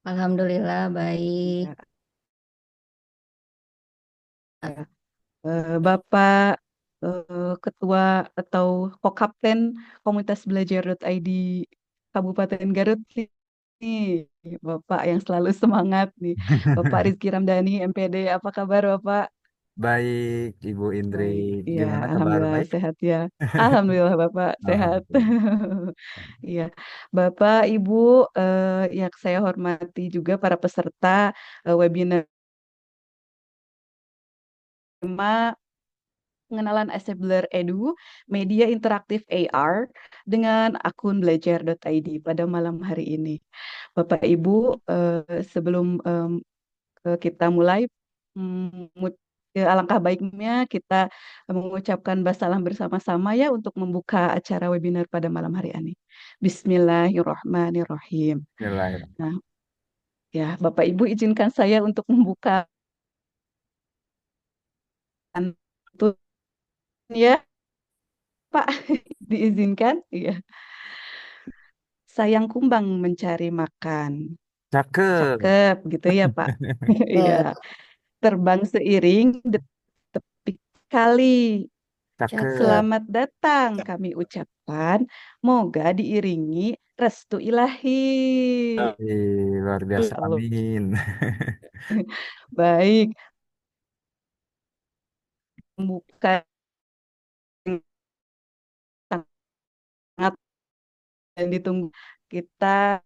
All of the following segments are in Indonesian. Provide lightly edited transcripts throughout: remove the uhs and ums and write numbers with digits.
Alhamdulillah baik. Ya, Bapak Ketua atau Kokapten Komunitas Belajar.id Kabupaten Garut nih, Bapak yang selalu semangat nih, Bapak Rizky Ramdhani, MPD, apa kabar Bapak? Baik, Ibu Indri. Baik, ya, Gimana kabar? Alhamdulillah Baik? sehat ya. Alhamdulillah Bapak sehat. Alhamdulillah. Iya, Bapak, Ibu, yang saya hormati juga para peserta webinar tema pengenalan Assembler Edu, media interaktif AR dengan akun belajar.id pada malam hari ini. Bapak Ibu, sebelum kita mulai, alangkah baiknya kita mengucapkan bassalam bersama-sama ya untuk membuka acara webinar pada malam hari ini. Bismillahirrahmanirrahim. Bismillahirrahmanirrahim. Nah, ya Bapak Ibu izinkan saya untuk membuka pantun ya, Pak. Diizinkan? Iya. Sayang kumbang mencari makan. Cakep. Cakep gitu ya, Pak. Iya. Terbang seiring di tepi kali. Cakep. Selamat datang kami ucapkan. Moga diiringi restu ilahi. Luar biasa. Lalu, Amin. baik. Bukan sangat dan ditunggu. Kita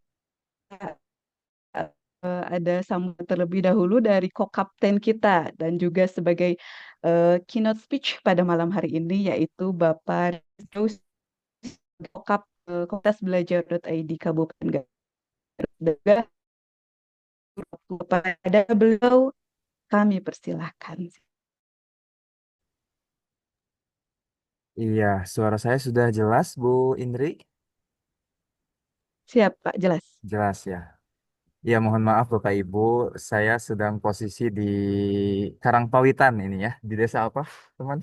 ada sambutan terlebih dahulu dari co-kapten kita dan juga sebagai keynote speech pada malam hari ini yaitu Bapak Rizky Kokap Komunitas Belajar.id Kabupaten Garut. Kepada beliau kami persilahkan. Iya, suara saya sudah jelas, Bu Indri? Siap Pak, jelas. Jelas ya. Ya, mohon maaf Bapak Ibu, saya sedang posisi di Karangpawitan ini ya. Di desa apa, teman?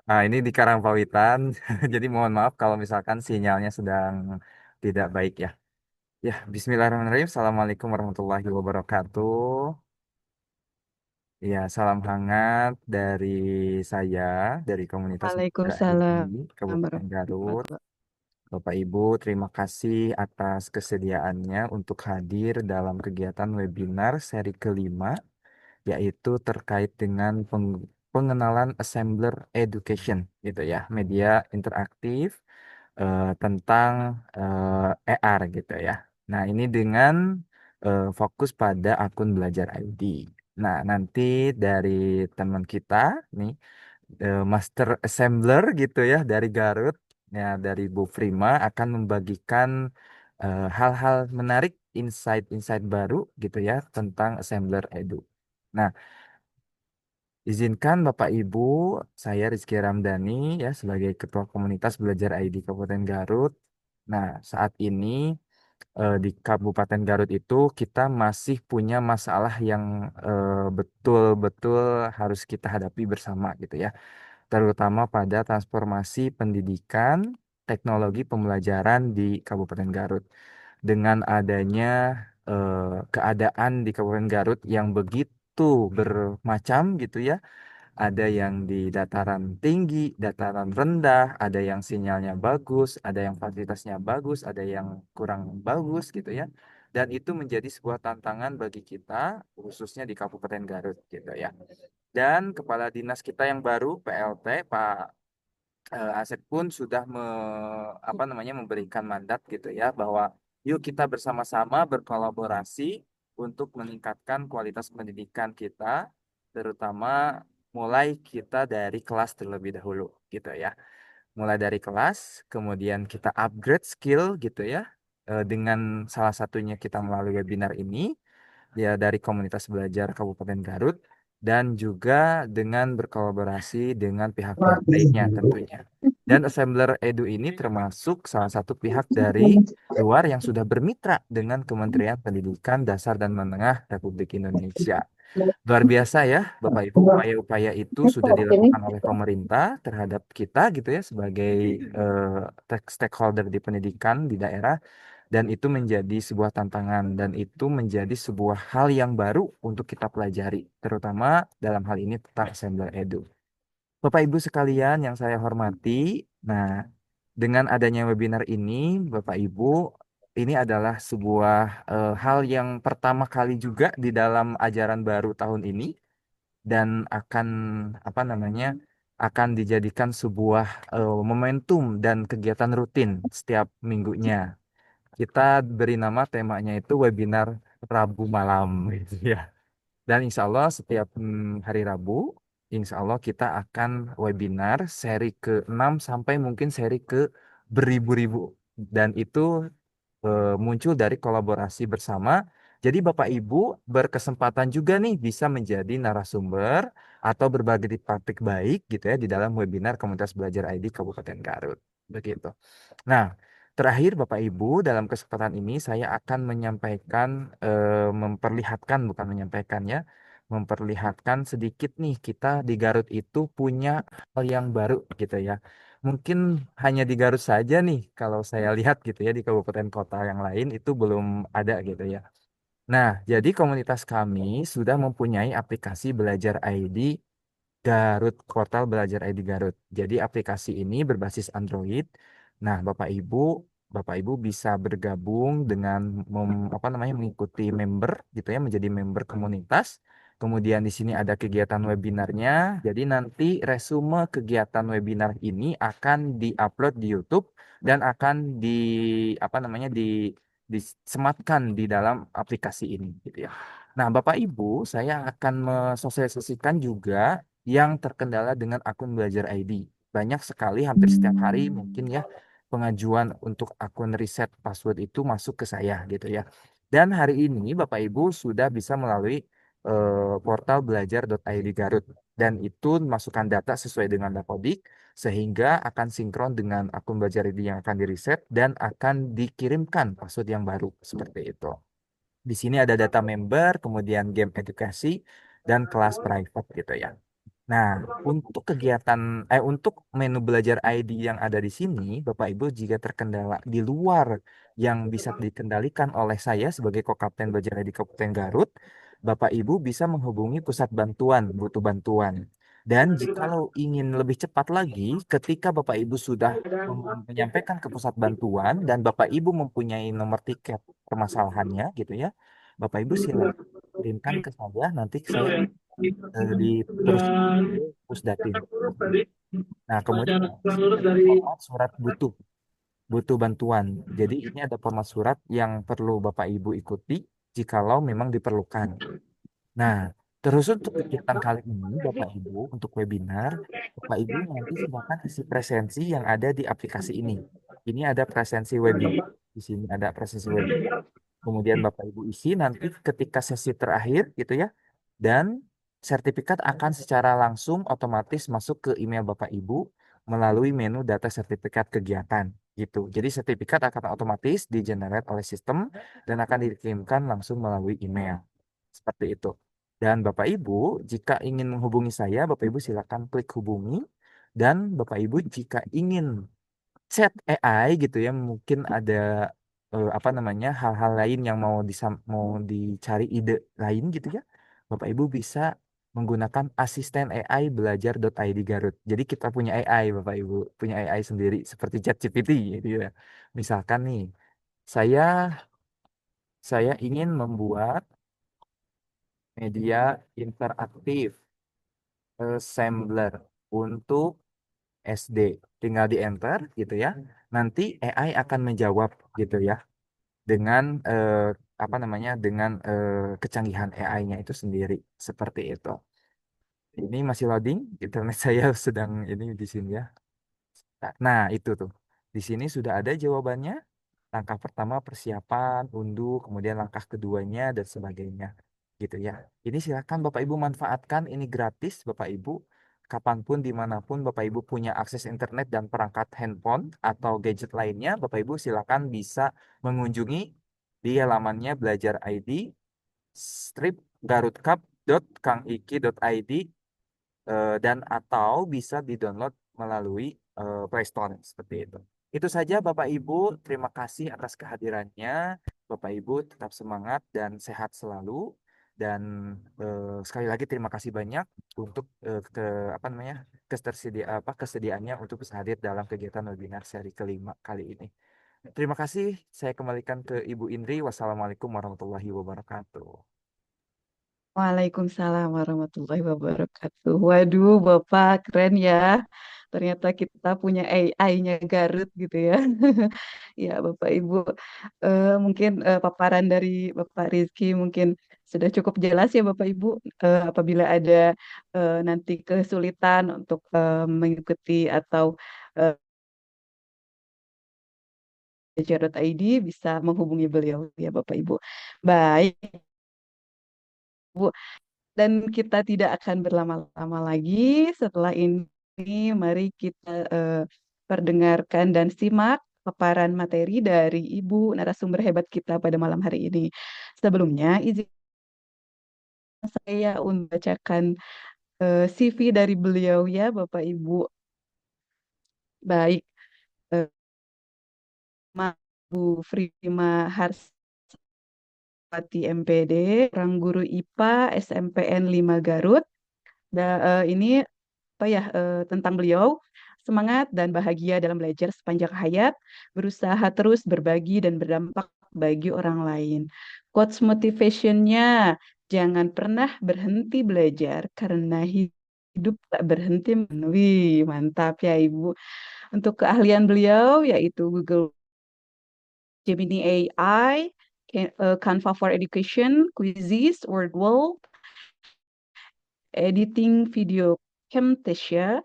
Nah, ini di Karangpawitan. Jadi mohon maaf kalau misalkan sinyalnya sedang tidak baik ya. Ya, Bismillahirrahmanirrahim. Assalamualaikum warahmatullahi wabarakatuh. Ya, salam hangat dari saya, dari komunitas Belajar ID Waalaikumsalam Kabupaten Garut. warahmatullahi Bapak Ibu, terima kasih atas kesediaannya untuk hadir dalam kegiatan webinar seri kelima, yaitu terkait dengan pengenalan Assembler Education, gitu ya, media interaktif tentang ER gitu ya. Nah, ini dengan fokus pada akun Belajar ID. Nah, nanti dari teman kita nih, Master Assembler gitu ya dari Garut, ya dari Bu Prima akan membagikan hal-hal menarik, insight-insight baru gitu ya tentang Assembler Edu. Nah, izinkan Bapak Ibu, saya Rizky Ramdhani ya sebagai Ketua Komunitas Belajar ID Kabupaten Garut. Nah, saat ini di Kabupaten Garut itu kita masih punya masalah yang betul-betul harus kita hadapi bersama gitu ya, terutama pada transformasi pendidikan, teknologi pembelajaran di Kabupaten Garut. Dengan adanya keadaan di Kabupaten Garut yang begitu bermacam gitu ya, ada yang di dataran tinggi, dataran rendah, ada yang sinyalnya bagus, ada yang fasilitasnya bagus, ada yang kurang bagus gitu ya. Dan itu menjadi sebuah tantangan bagi kita, khususnya di Kabupaten Garut gitu ya. Dan Kepala Dinas kita yang baru, PLT, Pak Asep pun sudah apa namanya memberikan mandat gitu ya, bahwa yuk kita bersama-sama berkolaborasi untuk meningkatkan kualitas pendidikan kita, terutama mulai kita dari kelas terlebih dahulu gitu ya. Mulai dari kelas, kemudian kita upgrade skill gitu ya, dengan salah satunya kita melalui webinar ini ya dari komunitas belajar Kabupaten Garut, dan juga dengan berkolaborasi dengan pihak-pihak lainnya tentunya. Dan Assembler Edu ini termasuk salah satu pihak dari luar yang sudah bermitra dengan Kementerian Pendidikan Dasar dan Menengah Republik Indonesia. Luar biasa ya, Bapak Ibu, upaya-upaya itu sudah dilakukan oleh pemerintah terhadap kita gitu ya sebagai stakeholder di pendidikan di daerah, dan itu menjadi sebuah tantangan dan itu menjadi sebuah hal yang baru untuk kita pelajari, terutama dalam hal ini tentang Assembler Edu. Bapak Ibu sekalian yang saya hormati, nah dengan adanya webinar ini, Bapak Ibu, ini adalah sebuah hal yang pertama kali juga di dalam ajaran baru tahun ini dan akan apa namanya akan dijadikan sebuah momentum dan kegiatan rutin setiap minggunya. Kita beri nama temanya itu webinar Rabu malam gitu ya. Dan insya Allah setiap hari Rabu, insya Allah kita akan webinar seri ke-6 sampai mungkin seri ke beribu-ribu. Dan itu muncul dari kolaborasi bersama. Jadi Bapak Ibu berkesempatan juga nih bisa menjadi narasumber atau berbagi di praktik baik gitu ya di dalam webinar Komunitas Belajar ID Kabupaten Garut. Begitu. Nah, terakhir Bapak Ibu, dalam kesempatan ini saya akan menyampaikan, memperlihatkan, bukan menyampaikannya, memperlihatkan sedikit nih kita di Garut itu punya hal yang baru gitu ya. Mungkin hanya di Garut saja nih, kalau saya lihat gitu ya, di kabupaten kota yang lain itu belum ada gitu ya. Nah, jadi komunitas kami sudah mempunyai aplikasi Belajar ID Garut, portal Belajar ID Garut. Jadi aplikasi ini berbasis Android. Nah, Bapak Ibu bisa bergabung dengan apa namanya mengikuti member gitu ya, menjadi member komunitas. Kemudian di sini ada kegiatan webinarnya. Jadi nanti resume kegiatan webinar ini akan diupload di YouTube dan akan di apa namanya disematkan di dalam aplikasi ini gitu ya. Nah, Bapak Ibu, saya akan mensosialisasikan juga yang terkendala dengan akun Belajar ID. Banyak sekali, hampir setiap hari mungkin ya, pengajuan untuk akun reset password itu masuk ke saya gitu ya. Dan hari ini Bapak Ibu sudah bisa melalui portal belajar.id Garut. Dan itu masukkan data sesuai dengan Dapodik, sehingga akan sinkron dengan akun Belajar ID yang akan di-reset dan akan dikirimkan password yang baru, seperti itu. Di sini ada data member, kemudian game edukasi, dan kelas private gitu ya. Nah, untuk menu belajar ID yang ada di sini, Bapak Ibu jika terkendala di luar yang bisa dikendalikan oleh saya sebagai Kokapten Belajar ID Kabupaten Garut, Bapak Ibu bisa menghubungi pusat bantuan, butuh bantuan. Dan jikalau ingin lebih cepat lagi, ketika Bapak Ibu sudah menyampaikan ke pusat bantuan dan Bapak Ibu mempunyai nomor tiket permasalahannya gitu ya, Bapak Ibu silakan kirimkan ke saya, nanti saya diteruskan ke Pusdatin. Nah, kemudian di sini ada format surat butuh, butuh bantuan. Jadi ini ada format surat yang perlu Bapak Ibu ikuti jikalau memang diperlukan. Nah, terus untuk kegiatan kali ini, Bapak Ibu, untuk webinar, Bapak Ibu nanti silakan isi presensi yang ada di aplikasi ini. Ini ada presensi webinar, di sini ada presensi webinar. Kemudian Bapak Ibu isi nanti ketika sesi terakhir gitu ya. Dan sertifikat akan secara langsung otomatis masuk ke email Bapak Ibu melalui menu data sertifikat kegiatan gitu. Jadi sertifikat akan otomatis di-generate oleh sistem dan akan dikirimkan langsung melalui email. Seperti itu. Dan Bapak Ibu, jika ingin menghubungi saya, Bapak Ibu silakan klik hubungi. Dan Bapak Ibu jika ingin chat AI gitu ya, mungkin ada apa namanya hal-hal lain yang mau dicari ide lain gitu ya. Bapak Ibu bisa menggunakan asisten AI belajar.id Garut. Jadi kita punya AI Bapak Ibu, punya AI sendiri seperti ChatGPT gitu ya. Misalkan nih, saya saya ingin membuat media interaktif Assembler untuk SD. Tinggal di enter gitu ya. Nanti AI akan menjawab gitu ya dengan apa namanya dengan kecanggihan AI-nya itu sendiri seperti itu. Ini masih loading, internet saya sedang ini di sini ya. Nah, itu tuh. Di sini sudah ada jawabannya. Langkah pertama persiapan, unduh, kemudian langkah keduanya dan sebagainya. Gitu ya. Ini silakan Bapak Ibu manfaatkan, ini gratis Bapak Ibu. Kapanpun, dimanapun Bapak Ibu punya akses internet dan perangkat handphone atau gadget lainnya, Bapak Ibu silakan bisa mengunjungi di halamannya Belajar ID strip garutcup.kangiki.id dan atau bisa di-download melalui Play Store seperti itu. Itu saja Bapak Ibu, terima kasih atas kehadirannya. Bapak Ibu tetap semangat dan sehat selalu. Dan sekali lagi terima kasih banyak untuk apa namanya kesediaannya untuk bisa hadir dalam kegiatan webinar seri kelima kali ini. Terima kasih. Saya kembalikan ke Ibu Indri. Wassalamualaikum warahmatullahi wabarakatuh. Waalaikumsalam warahmatullahi wabarakatuh. Waduh, Bapak keren ya. Ternyata kita punya AI-nya Garut gitu ya. Ya, Bapak Ibu, mungkin paparan dari Bapak Rizky mungkin sudah cukup jelas ya Bapak Ibu. Apabila ada nanti kesulitan untuk mengikuti atau uh, belajar.id bisa menghubungi beliau ya Bapak Ibu. Baik, Bu. Dan kita tidak akan berlama-lama lagi. Setelah ini, mari kita perdengarkan dan simak paparan materi dari Ibu narasumber hebat kita pada malam hari ini. Sebelumnya, izin saya untuk bacakan CV dari beliau ya, Bapak Ibu. Baik, eh, Bu Frima Harswati MPD, orang guru IPA SMPN 5 Garut. Ini apa ya tentang beliau semangat dan bahagia dalam belajar sepanjang hayat, berusaha terus berbagi dan berdampak bagi orang lain. Quotes motivationnya, jangan pernah berhenti belajar karena hidup tak berhenti. Wih, mantap ya Ibu. Untuk keahlian beliau yaitu Google Gemini AI, Canva for Education, Quizzes, WordWall, editing video Camtasia,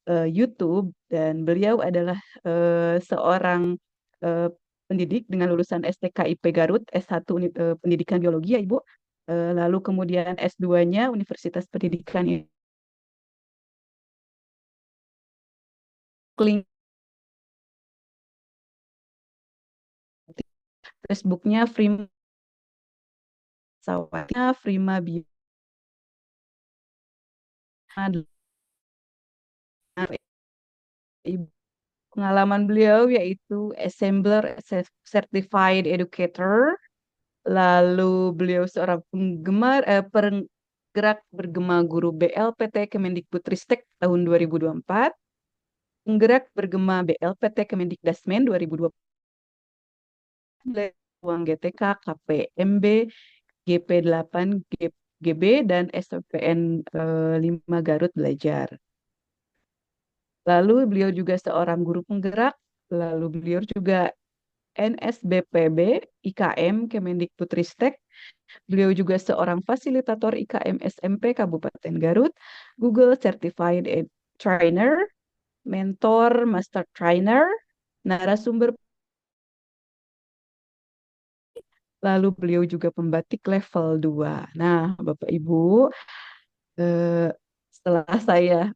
YouTube dan beliau adalah seorang eh, pendidik dengan lulusan STKIP Garut S1 Pendidikan Biologi ya Ibu. Lalu kemudian S2-nya Universitas Pendidikan Iklim. Facebooknya Frima Sawatnya Frima Bima. Pengalaman beliau yaitu Assembler Certified Educator. Lalu beliau seorang penggerak bergema guru BLPT Kemendikbudristek tahun 2024, penggerak bergema BLPT Kemendikdasmen 2024, ruang GTK, KPMB, GP8, GB, dan SPN 5 Garut Belajar. Lalu beliau juga seorang guru penggerak, lalu beliau juga NSBPB, IKM, Kemendikbudristek. Beliau juga seorang fasilitator IKM SMP Kabupaten Garut, Google Certified Trainer, mentor, master trainer, narasumber. Lalu beliau juga pembatik level 2. Nah, Bapak Ibu, eh, setelah saya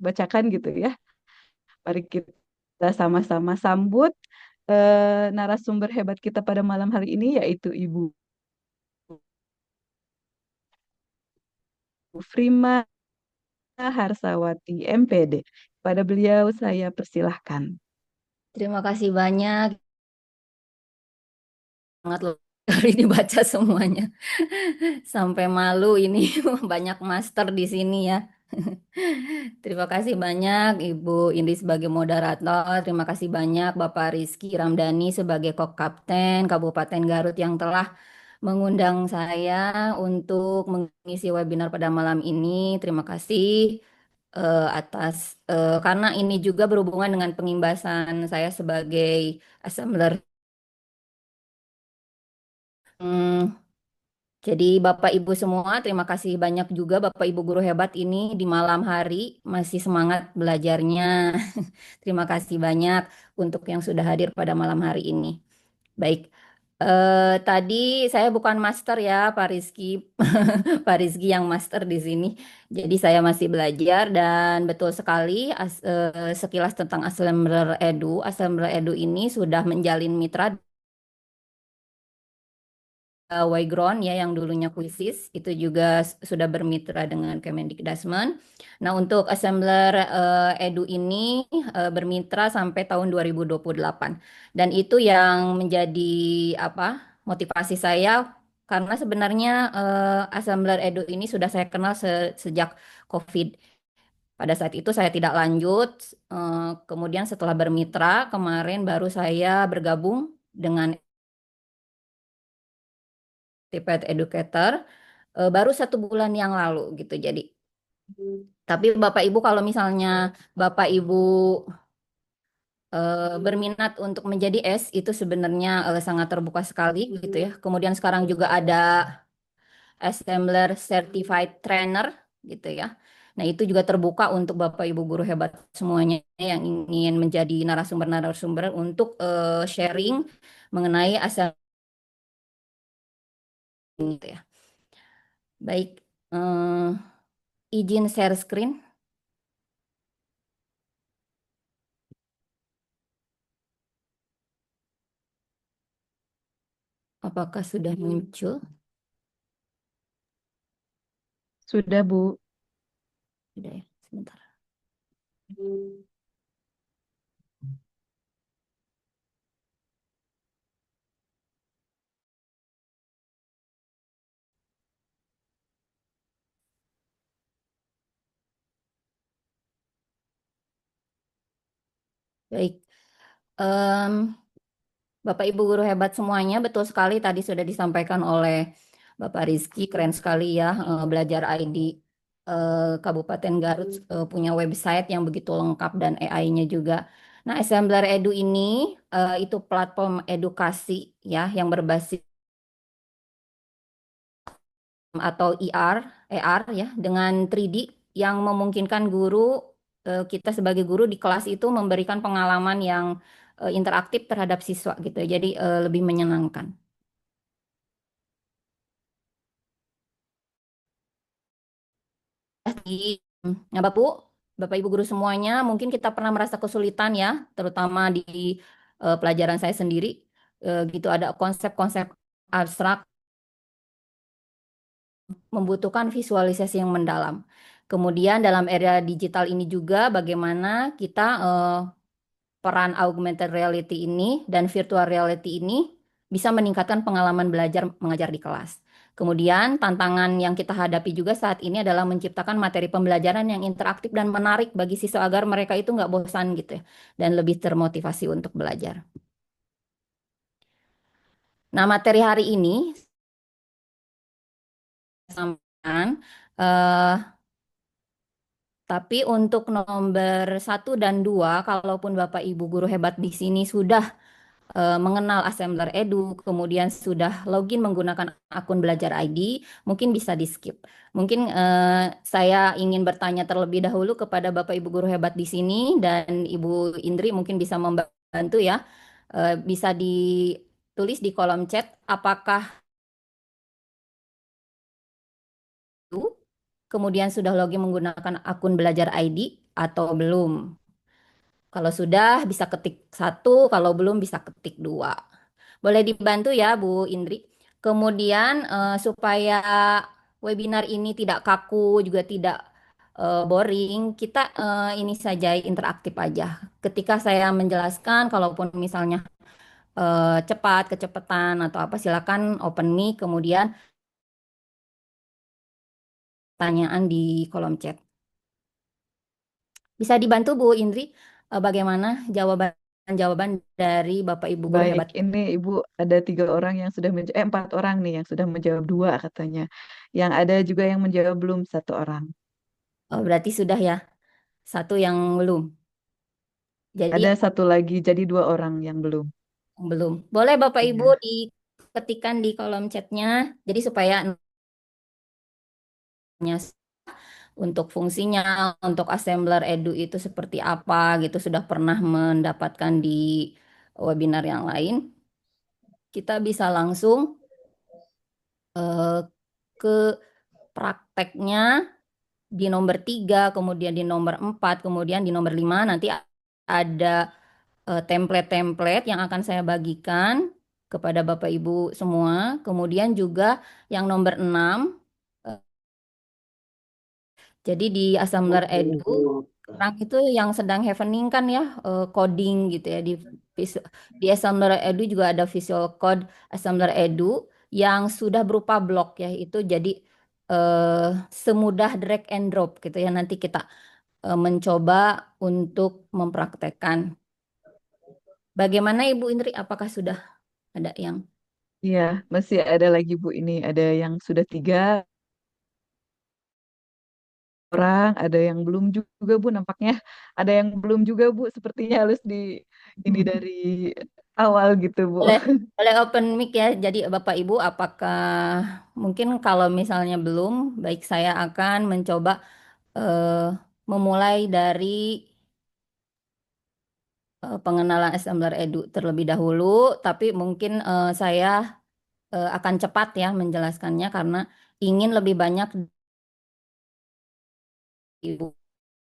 bacakan gitu ya, mari kita sama-sama sambut narasumber hebat kita pada malam hari ini yaitu Ibu Frima Harsawati MPD. Pada beliau saya persilahkan. Terima kasih banyak. Sangat dari dibaca semuanya. Sampai malu ini banyak master di sini ya. Terima kasih banyak Ibu Indi sebagai moderator. Terima kasih banyak Bapak Rizky Ramdhani sebagai Kopkapten Kabupaten Garut yang telah mengundang saya untuk mengisi webinar pada malam ini. Terima kasih atas karena ini juga berhubungan dengan pengimbasan saya sebagai assembler. Hmm, Jadi Bapak Ibu semua, terima kasih banyak juga Bapak Ibu guru hebat ini di malam hari masih semangat belajarnya. Terima kasih banyak untuk yang sudah hadir pada malam hari ini. Baik, tadi saya bukan master ya Pak Rizky, Pak Rizky yang master di sini. Jadi saya masih belajar dan betul sekali sekilas tentang Assembler Edu. Assembler Edu ini sudah menjalin mitra Wayground ya yang dulunya Kuisis itu juga sudah bermitra dengan Kemendikbudrismen. Nah, untuk assembler Edu ini bermitra sampai tahun 2028. Dan itu yang menjadi apa? Motivasi saya karena sebenarnya assembler Edu ini sudah saya kenal sejak COVID. Pada saat itu saya tidak lanjut, kemudian setelah bermitra kemarin baru saya bergabung dengan Tipet Educator baru 1 bulan yang lalu gitu. Jadi, tapi Bapak Ibu kalau misalnya Bapak Ibu berminat untuk menjadi S itu sebenarnya sangat terbuka sekali gitu ya. Kemudian sekarang juga ada Assembler Certified Trainer gitu ya. Nah, itu juga terbuka untuk Bapak Ibu guru hebat semuanya yang ingin menjadi narasumber-narasumber untuk sharing mengenai assembler gitu ya. Baik, izin share screen. Apakah sudah muncul? Sudah, Bu. Sudah ya, sebentar. Baik. Em, Bapak Ibu guru hebat semuanya, betul sekali tadi sudah disampaikan oleh Bapak Rizky, keren sekali ya Belajar ID Kabupaten Garut punya website yang begitu lengkap dan AI-nya juga. Nah, Assembler Edu ini itu platform edukasi ya yang berbasis atau IR, AR ya dengan 3D yang memungkinkan guru kita sebagai guru di kelas itu memberikan pengalaman yang interaktif terhadap siswa gitu. Jadi lebih menyenangkan. Nah, Bapak Ibu guru semuanya, mungkin kita pernah merasa kesulitan ya, terutama di pelajaran saya sendiri, gitu ada konsep-konsep abstrak membutuhkan visualisasi yang mendalam. Kemudian dalam era digital ini juga bagaimana kita peran augmented reality ini dan virtual reality ini bisa meningkatkan pengalaman belajar mengajar di kelas. Kemudian tantangan yang kita hadapi juga saat ini adalah menciptakan materi pembelajaran yang interaktif dan menarik bagi siswa agar mereka itu nggak bosan gitu ya, dan lebih termotivasi untuk belajar. Nah, materi hari ini sampaikan, tapi untuk nomor 1 dan 2, kalaupun Bapak Ibu guru hebat di sini sudah mengenal Assembler Edu, kemudian sudah login menggunakan akun Belajar ID, mungkin bisa di skip. Mungkin saya ingin bertanya terlebih dahulu kepada Bapak Ibu guru hebat di sini dan Ibu Indri mungkin bisa membantu ya. Bisa ditulis di kolom chat apakah itu kemudian sudah login menggunakan akun Belajar ID atau belum. Kalau sudah bisa ketik 1, kalau belum bisa ketik 2. Boleh dibantu ya Bu Indri. Kemudian supaya webinar ini tidak kaku juga tidak boring, kita ini saja interaktif aja. Ketika saya menjelaskan, kalaupun misalnya cepat, kecepatan atau apa, silakan open mic, kemudian tanyaan di kolom chat. Bisa dibantu Bu Indri, bagaimana jawaban-jawaban dari Bapak Ibu guru Baik, hebat? ini Ibu ada 3 orang yang sudah menjawab, 4 orang nih yang sudah menjawab 2 katanya. Yang ada juga yang menjawab belum 1 orang. Oh, berarti sudah ya, 1 yang belum. Jadi Ada 1 lagi, jadi 2 orang yang belum. belum. Boleh Bapak Ibu Iya. diketikkan di kolom chatnya. Jadi supaya nanya untuk fungsinya, untuk assembler edu itu seperti apa gitu sudah pernah mendapatkan di webinar yang lain. Kita bisa langsung ke prakteknya di nomor 3, kemudian di nomor 4, kemudian di nomor 5 nanti ada template-template yang akan saya bagikan kepada Bapak Ibu semua. Kemudian juga yang nomor 6, eh, jadi di Assembler Edu sekarang itu yang sedang happening kan ya, coding gitu ya di Assembler Edu juga ada Visual Code Assembler Edu yang sudah berupa blok ya, itu jadi eh, semudah drag and drop gitu ya, nanti kita mencoba untuk mempraktekkan. Bagaimana Ibu Indri, apakah sudah ada yang Iya, masih ada lagi Bu ini. Ada yang sudah 3 orang, ada yang belum juga Bu nampaknya. Ada yang belum juga Bu, sepertinya harus di ini dari awal gitu Bu. boleh boleh open mic ya. Jadi Bapak Ibu, apakah mungkin kalau misalnya belum, baik saya akan mencoba eh, memulai dari pengenalan Assembler Edu terlebih dahulu, tapi mungkin saya akan cepat ya menjelaskannya karena ingin lebih banyak Ibu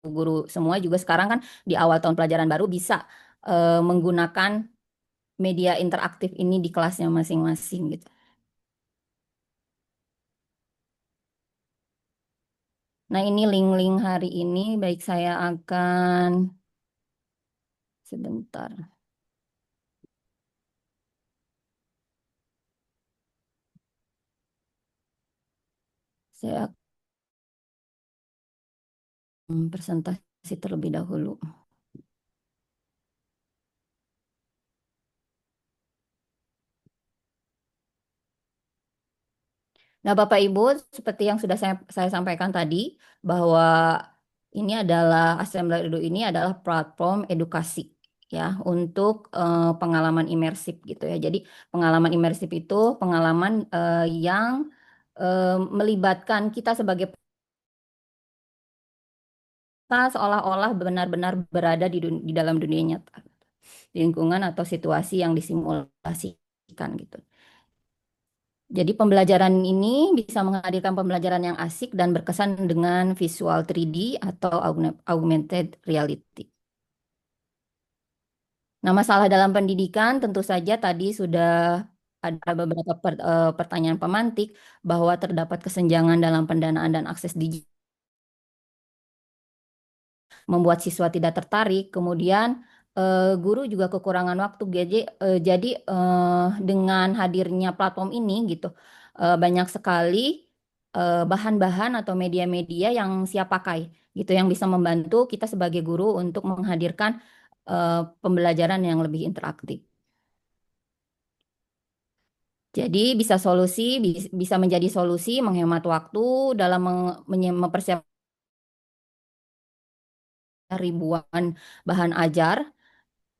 guru semua juga sekarang kan di awal tahun pelajaran baru bisa menggunakan media interaktif ini di kelasnya masing-masing gitu. Nah, ini link-link hari ini, baik saya akan sebentar. Saya akan presentasi terlebih dahulu. Nah, Bapak Ibu, seperti yang sudah saya sampaikan tadi, bahwa ini adalah Assembler Edu ini adalah platform edukasi ya untuk pengalaman imersif gitu ya. Jadi pengalaman imersif itu pengalaman yang melibatkan kita sebagai kita seolah-olah benar-benar berada di dalam dunia nyata, di lingkungan atau situasi yang disimulasikan gitu. Jadi pembelajaran ini bisa menghadirkan pembelajaran yang asik dan berkesan dengan visual 3D atau augmented reality. Nah, masalah dalam pendidikan tentu saja tadi sudah ada beberapa pertanyaan pemantik bahwa terdapat kesenjangan dalam pendanaan dan akses digital membuat siswa tidak tertarik. Kemudian guru juga kekurangan waktu. Jadi dengan hadirnya platform ini gitu, banyak sekali bahan-bahan atau media-media yang siap pakai gitu, yang bisa membantu kita sebagai guru untuk menghadirkan pembelajaran yang lebih interaktif. Jadi bisa menjadi solusi menghemat waktu dalam mempersiapkan ribuan bahan ajar.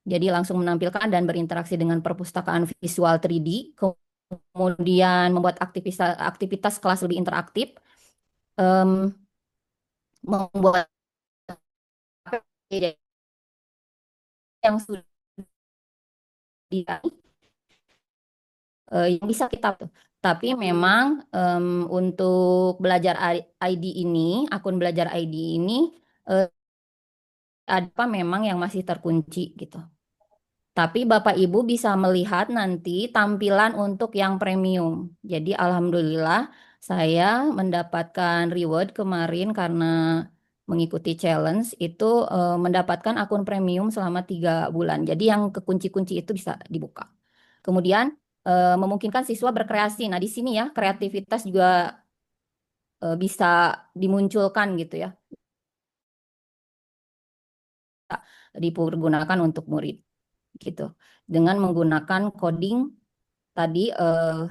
Jadi langsung menampilkan dan berinteraksi dengan perpustakaan visual 3D, kemudian membuat aktivitas aktivitas kelas lebih interaktif, em, membuat yang sudah yang bisa kita tuh. Tapi memang untuk belajar ID ini, akun belajar ID ini eh, ada memang yang masih terkunci gitu. Tapi Bapak Ibu bisa melihat nanti tampilan untuk yang premium. Jadi alhamdulillah saya mendapatkan reward kemarin karena mengikuti challenge itu mendapatkan akun premium selama 3 bulan. Jadi yang kekunci-kunci itu bisa dibuka. Kemudian memungkinkan siswa berkreasi. Nah di sini ya kreativitas juga bisa dimunculkan gitu ya, dipergunakan untuk murid gitu. Dengan menggunakan coding tadi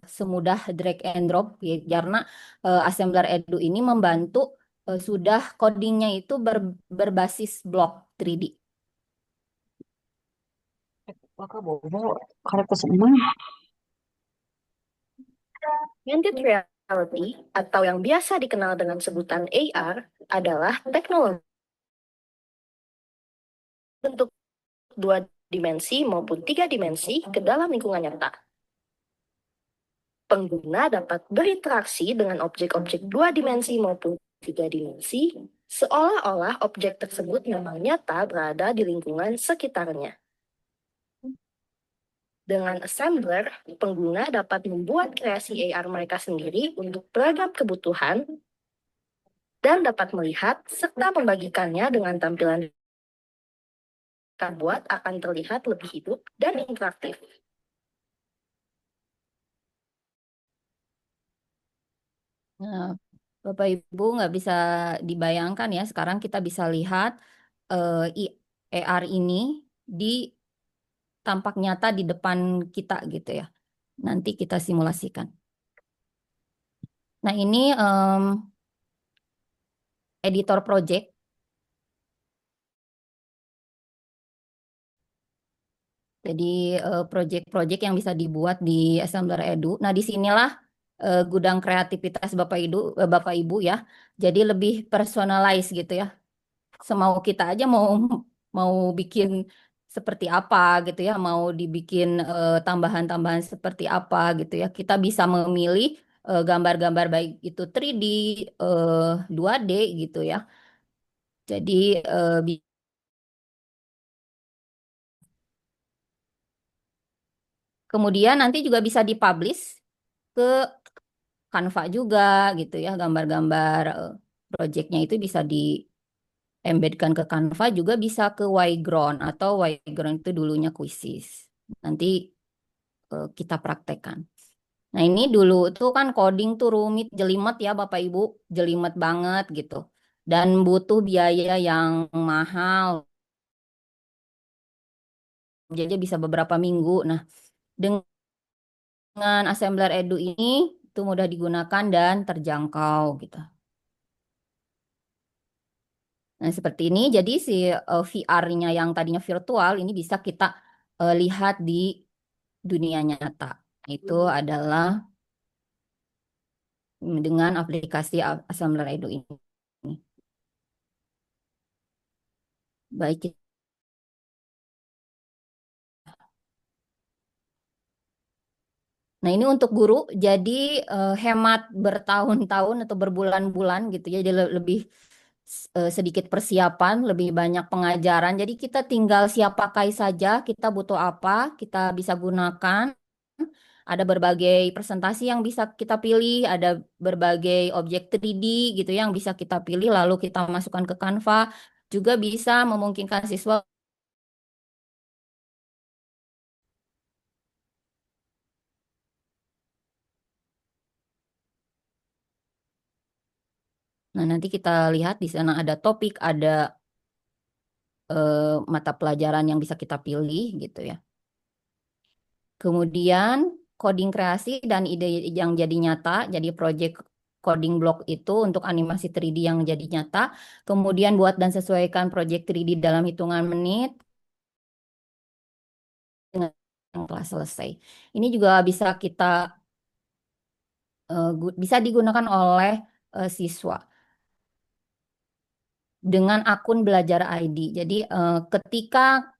semudah drag and drop ya, karena Assembler Edu ini membantu sudah codingnya itu berbasis blok 3D. Maka bobo karena semua. Augmented reality atau yang biasa dikenal dengan sebutan AR adalah teknologi bentuk 2 dimensi maupun 3 dimensi ke dalam lingkungan nyata. Pengguna dapat berinteraksi dengan objek-objek 2 dimensi maupun 3 dimensi, seolah-olah objek tersebut memang nyata berada di lingkungan sekitarnya. Dengan Assembler, pengguna dapat membuat kreasi AR mereka sendiri untuk beragam kebutuhan dan dapat melihat serta membagikannya dengan tampilan yang mereka buat akan terlihat lebih hidup dan interaktif. Nah, Bapak Ibu nggak bisa dibayangkan ya, sekarang kita bisa lihat AR ini di tampak nyata di depan kita gitu ya. Nanti kita simulasikan. Nah, ini editor project. Jadi project-project yang bisa dibuat di Assembler Edu. Nah, disinilah gudang kreativitas Bapak Ibu ya. Jadi lebih personalize gitu ya. Semau kita aja mau mau bikin seperti apa gitu ya, mau dibikin tambahan-tambahan seperti apa gitu ya. Kita bisa memilih gambar-gambar baik itu 3D, 2D gitu ya. Jadi kemudian nanti juga bisa dipublish ke Canva juga gitu ya, gambar-gambar projectnya itu bisa embedkan ke Canva, juga bisa ke Yground, atau Yground itu dulunya Quizzes. Nanti kita praktekkan. Nah, ini dulu tuh kan coding tuh rumit, jelimet ya Bapak Ibu, jelimet banget gitu. Dan butuh biaya yang mahal, jadi bisa beberapa minggu. Nah, dengan Assembler Edu ini itu mudah digunakan dan terjangkau gitu. Nah, seperti ini. Jadi si VR-nya yang tadinya virtual ini bisa kita lihat di dunia nyata. Itu adalah dengan aplikasi Assembler Edu ini. Baik. Nah, ini untuk guru, jadi hemat bertahun-tahun atau berbulan-bulan gitu ya, jadi lebih sedikit persiapan, lebih banyak pengajaran. Jadi kita tinggal siap pakai saja, kita butuh apa, kita bisa gunakan. Ada berbagai presentasi yang bisa kita pilih, ada berbagai objek 3D gitu yang bisa kita pilih, lalu kita masukkan ke Canva. Juga bisa memungkinkan siswa. Nah, nanti kita lihat di sana ada topik, ada mata pelajaran yang bisa kita pilih gitu ya. Kemudian coding kreasi dan ide yang jadi nyata, jadi project coding block itu untuk animasi 3D yang jadi nyata. Kemudian buat dan sesuaikan project 3D dalam hitungan menit dengan kelas selesai. Ini juga bisa bisa digunakan oleh siswa dengan akun Belajar ID. Jadi ketika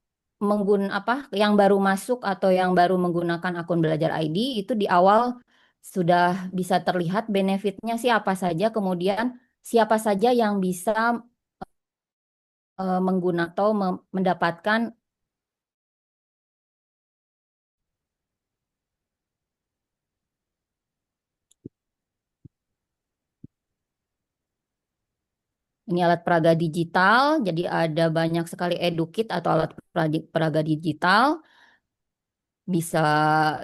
apa yang baru masuk atau yang baru menggunakan akun Belajar ID itu di awal sudah bisa terlihat benefitnya sih apa saja, kemudian siapa saja yang bisa menggunakan atau mendapatkan ini alat peraga digital. Jadi ada banyak sekali edukit atau alat peraga digital, bisa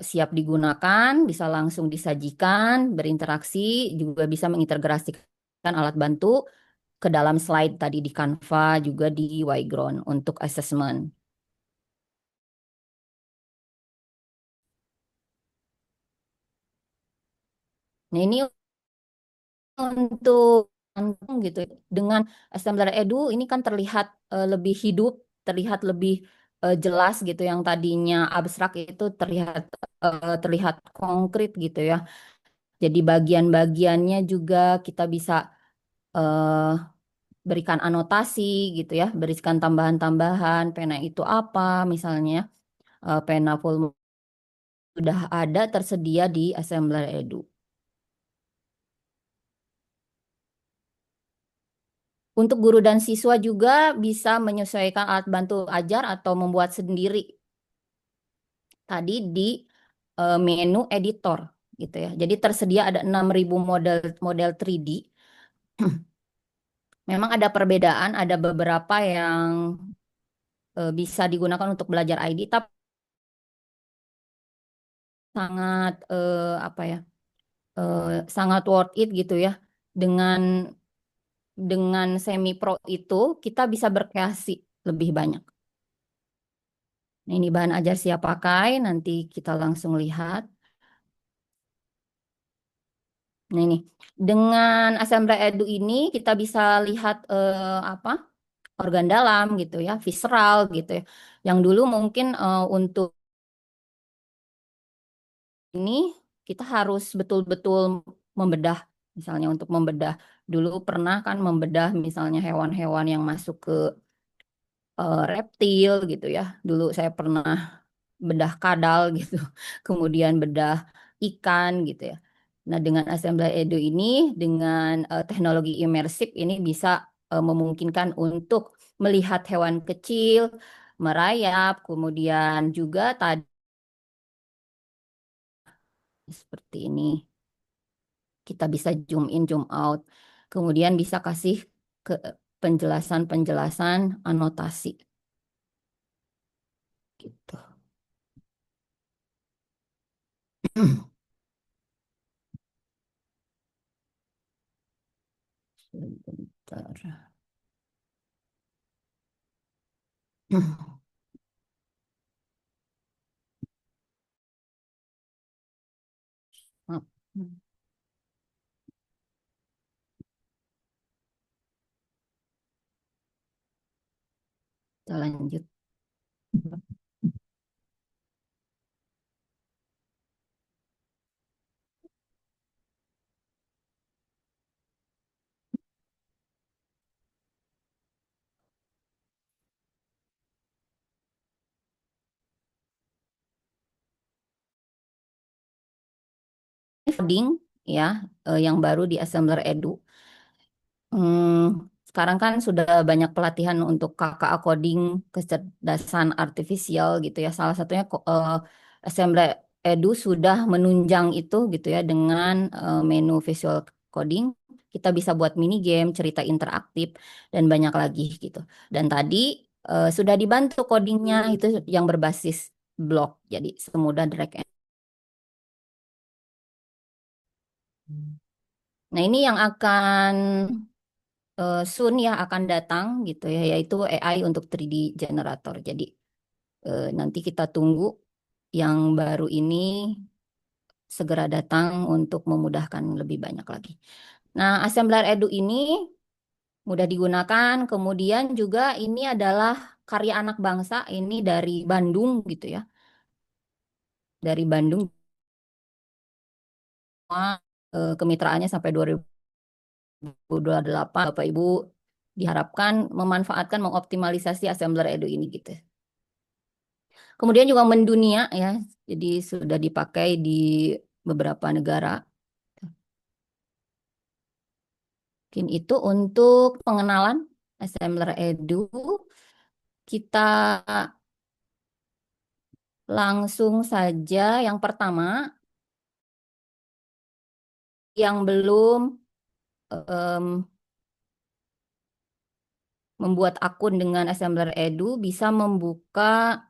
siap digunakan, bisa langsung disajikan, berinteraksi, juga bisa mengintegrasikan alat bantu ke dalam slide tadi di Canva, juga di Yground untuk assessment. Nah, ini untuk gitu dengan Assembler Edu ini kan terlihat lebih hidup, terlihat lebih jelas gitu, yang tadinya abstrak itu terlihat konkret gitu ya. Jadi bagian-bagiannya juga kita bisa eh, berikan anotasi gitu ya, berikan tambahan-tambahan, pena itu apa misalnya, pena full sudah ada tersedia di Assembler Edu. Untuk guru dan siswa juga bisa menyesuaikan alat bantu ajar atau membuat sendiri tadi di menu editor gitu ya. Jadi tersedia ada 6.000 model model 3D. Memang ada perbedaan, ada beberapa yang bisa digunakan untuk belajar ID, tapi sangat apa ya, sangat worth it gitu ya. Dengan semi pro itu kita bisa berkreasi lebih banyak. Nah, ini bahan ajar siap pakai, nanti kita langsung lihat. Nah, ini dengan Assembler Edu ini kita bisa lihat apa organ dalam gitu ya, visceral gitu ya. Yang dulu mungkin untuk ini kita harus betul-betul membedah, misalnya untuk membedah. Dulu pernah kan membedah misalnya hewan-hewan yang masuk ke reptil gitu ya. Dulu saya pernah bedah kadal gitu, kemudian bedah ikan gitu ya. Nah, dengan Assembler Edu ini, dengan teknologi imersif ini bisa memungkinkan untuk melihat hewan kecil, merayap, kemudian juga tadi seperti ini. Kita bisa zoom in, zoom out. Kemudian bisa kasih ke penjelasan-penjelasan anotasi gitu. Sebentar. Maaf. Kita lanjut. Coding ya, yang baru di Assembler Edu. Sekarang kan sudah banyak pelatihan untuk KKA coding, kecerdasan artifisial gitu ya. Salah satunya Assembler Edu sudah menunjang itu gitu ya dengan menu visual coding. Kita bisa buat mini game, cerita interaktif dan banyak lagi gitu. Dan tadi sudah dibantu codingnya itu yang berbasis blok. Jadi semudah drag and. Nah, ini yang akan soon ya akan datang gitu ya, yaitu AI untuk 3D generator. Jadi nanti kita tunggu yang baru ini segera datang untuk memudahkan lebih banyak lagi. Nah, Assembler Edu ini mudah digunakan. Kemudian juga ini adalah karya anak bangsa ini dari Bandung gitu ya. Dari Bandung, kemitraannya sampai 2028. Bapak Ibu diharapkan memanfaatkan mengoptimalisasi Assembler Edu ini gitu. Kemudian juga mendunia ya, jadi sudah dipakai di beberapa negara. Mungkin itu untuk pengenalan Assembler Edu. Kita langsung saja yang pertama, yang belum em, membuat akun dengan Assembler Edu bisa membuka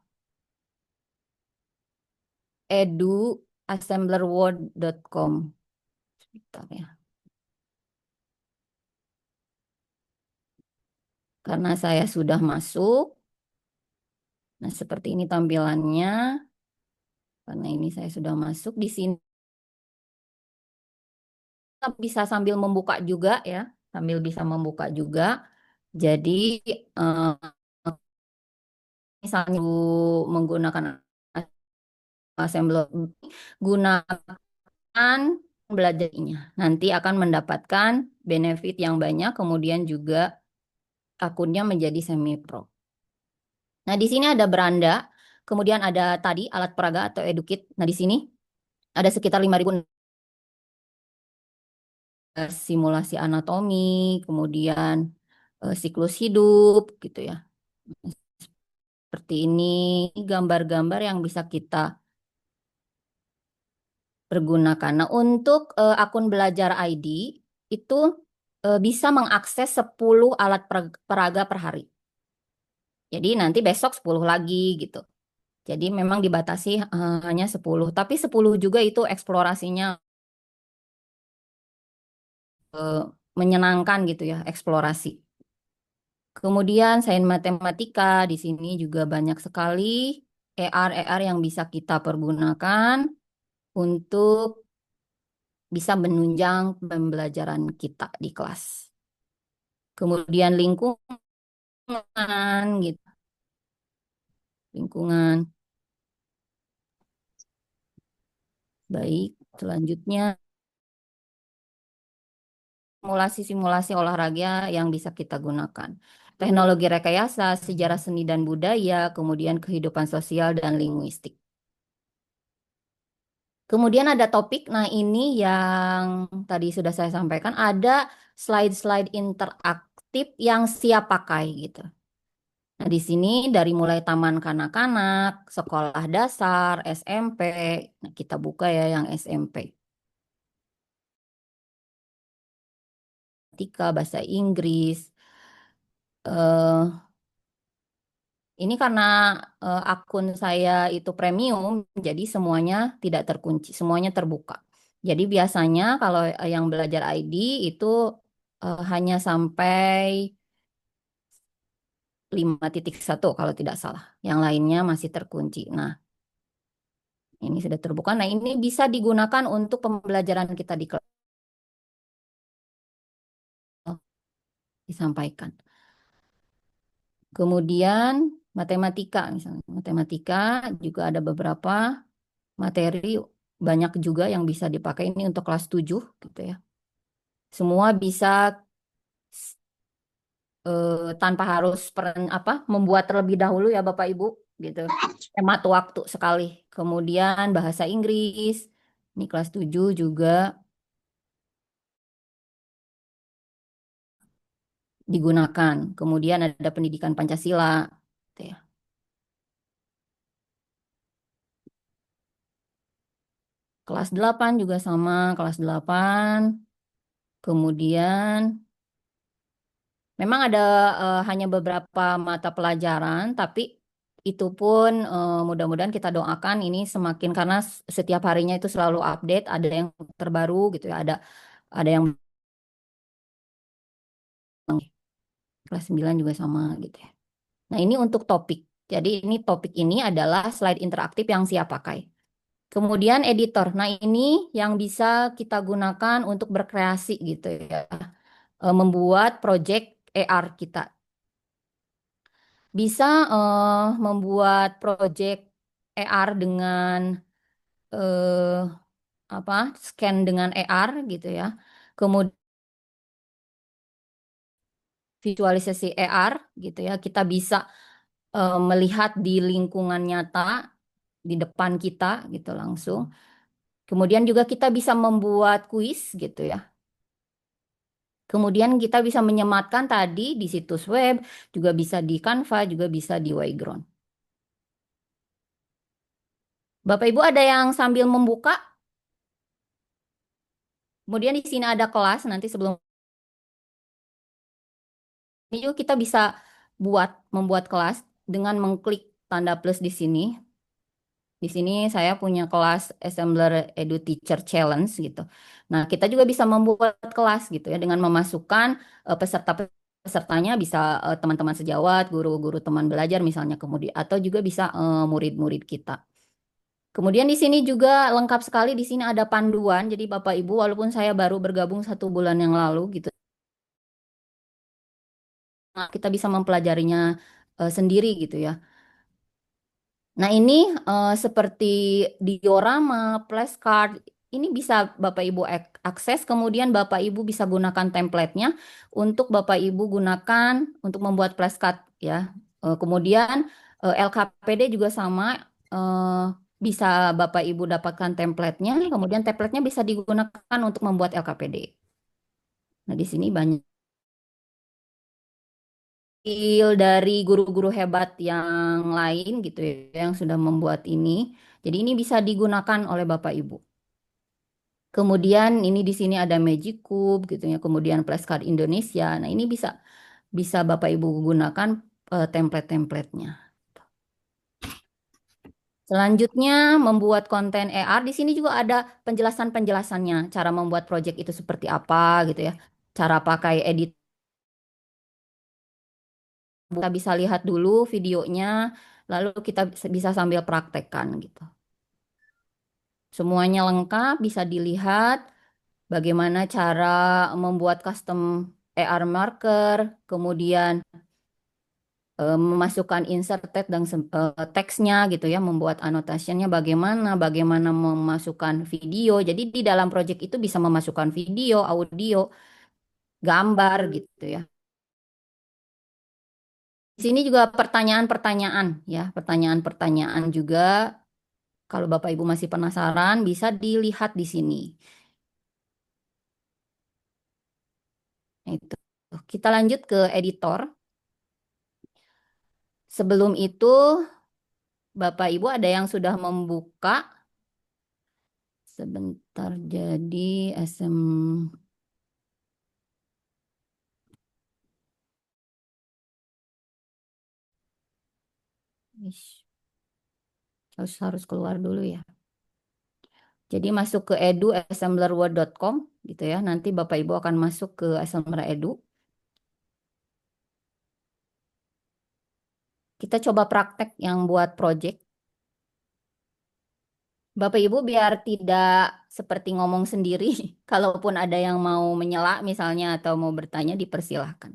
eduassemblerworld.com. Sebentar ya. Karena saya sudah masuk. Nah, seperti ini tampilannya. Karena ini saya sudah masuk di sini. Bisa sambil membuka juga ya, sambil bisa membuka juga. Jadi misalnya menggunakan assembler, gunakan belajarnya. Nanti akan mendapatkan benefit yang banyak, kemudian juga akunnya menjadi semi pro. Nah, di sini ada beranda, kemudian ada tadi alat peraga atau edukit. Nah, di sini ada sekitar 5.000 simulasi anatomi, kemudian siklus hidup gitu ya. Seperti ini gambar-gambar yang bisa kita pergunakan. Nah, untuk akun Belajar ID itu bisa mengakses 10 alat peraga per hari. Jadi nanti besok 10 lagi gitu. Jadi memang dibatasi hanya 10, tapi 10 juga itu eksplorasinya eh, menyenangkan gitu ya, eksplorasi. Kemudian sains matematika di sini juga banyak sekali AR yang bisa kita pergunakan untuk bisa menunjang pembelajaran kita di kelas. Kemudian lingkungan gitu, lingkungan. Baik, selanjutnya simulasi-simulasi olahraga yang bisa kita gunakan. Teknologi rekayasa, sejarah seni dan budaya, kemudian kehidupan sosial dan linguistik. Kemudian ada topik, nah ini yang tadi sudah saya sampaikan, ada slide-slide interaktif yang siap pakai gitu. Nah di sini dari mulai taman kanak-kanak, sekolah dasar, SMP, nah, kita buka ya yang SMP. Bahasa Inggris, eh ini karena akun saya itu premium, jadi semuanya tidak terkunci, semuanya terbuka. Jadi biasanya kalau yang belajar ID itu hanya sampai 5.1 kalau tidak salah. Yang lainnya masih terkunci. Nah, ini sudah terbuka. Nah, ini bisa digunakan untuk pembelajaran kita di kelas. Disampaikan. Kemudian matematika misalnya. Matematika juga ada beberapa materi banyak juga yang bisa dipakai ini untuk kelas 7 gitu ya. Semua bisa tanpa harus membuat terlebih dahulu ya Bapak Ibu gitu. Hemat waktu sekali. Kemudian bahasa Inggris. Ini kelas 7 juga digunakan. Kemudian ada pendidikan Pancasila gitu ya. Kelas 8 juga sama, kelas 8. Kemudian memang ada hanya beberapa mata pelajaran, tapi itu pun mudah-mudahan kita doakan ini semakin karena setiap harinya itu selalu update, ada yang terbaru gitu ya, ada yang kelas 9 juga sama gitu ya. Nah, ini untuk topik. Jadi ini topik ini adalah slide interaktif yang siap pakai. Kemudian editor. Nah, ini yang bisa kita gunakan untuk berkreasi gitu ya. Membuat project AR kita. Bisa membuat project AR dengan eh, scan dengan AR gitu ya. Kemudian visualisasi AR gitu ya. Kita bisa melihat di lingkungan nyata di depan kita gitu langsung. Kemudian juga kita bisa membuat kuis gitu ya. Kemudian kita bisa menyematkan tadi di situs web, juga bisa di Canva, juga bisa di Wayground. Bapak Ibu ada yang sambil membuka? Kemudian di sini ada kelas, nanti sebelum ini juga kita bisa membuat kelas dengan mengklik tanda plus di sini. Di sini saya punya kelas Assembler Edu Teacher Challenge gitu. Nah, kita juga bisa membuat kelas gitu ya dengan memasukkan pesertanya bisa teman-teman sejawat, guru-guru teman belajar misalnya kemudian atau juga bisa murid-murid kita. Kemudian di sini juga lengkap sekali di sini ada panduan. Jadi Bapak Ibu walaupun saya baru bergabung 1 bulan yang lalu gitu, kita bisa mempelajarinya sendiri gitu ya. Nah, ini seperti diorama, flashcard, ini bisa Bapak Ibu akses, kemudian Bapak Ibu bisa gunakan template-nya untuk Bapak Ibu gunakan untuk membuat flashcard ya. Kemudian LKPD juga sama, bisa Bapak Ibu dapatkan template-nya, kemudian template-nya bisa digunakan untuk membuat LKPD. Nah, di sini banyak dari guru-guru hebat yang lain gitu ya, yang sudah membuat ini. Jadi ini bisa digunakan oleh Bapak Ibu. Kemudian ini di sini ada Magic Cube gitu ya. Kemudian flashcard Indonesia. Nah, ini bisa bisa Bapak Ibu gunakan template-templatenya. Selanjutnya membuat konten AR. Di sini juga ada penjelasan-penjelasannya. Cara membuat project itu seperti apa gitu ya. Cara pakai edit. Kita bisa lihat dulu videonya. Lalu kita bisa sambil praktekkan gitu. Semuanya lengkap, bisa dilihat bagaimana cara membuat custom AR marker, kemudian memasukkan inserted dan teksnya gitu ya, membuat annotationnya bagaimana, bagaimana memasukkan video. Jadi di dalam project itu bisa memasukkan video, audio, gambar gitu ya. Di sini juga pertanyaan-pertanyaan ya, pertanyaan-pertanyaan juga. Kalau Bapak Ibu masih penasaran, bisa dilihat di sini. Nah, itu. Kita lanjut ke editor. Sebelum itu, Bapak Ibu ada yang sudah membuka. Sebentar, jadi SM. Ish, harus keluar dulu ya. Jadi masuk ke edu@assemblerword.com gitu ya. Nanti Bapak Ibu akan masuk ke Assembler Edu. Kita coba praktek yang buat project. Bapak Ibu biar tidak seperti ngomong sendiri. Kalaupun ada yang mau menyela misalnya atau mau bertanya dipersilahkan.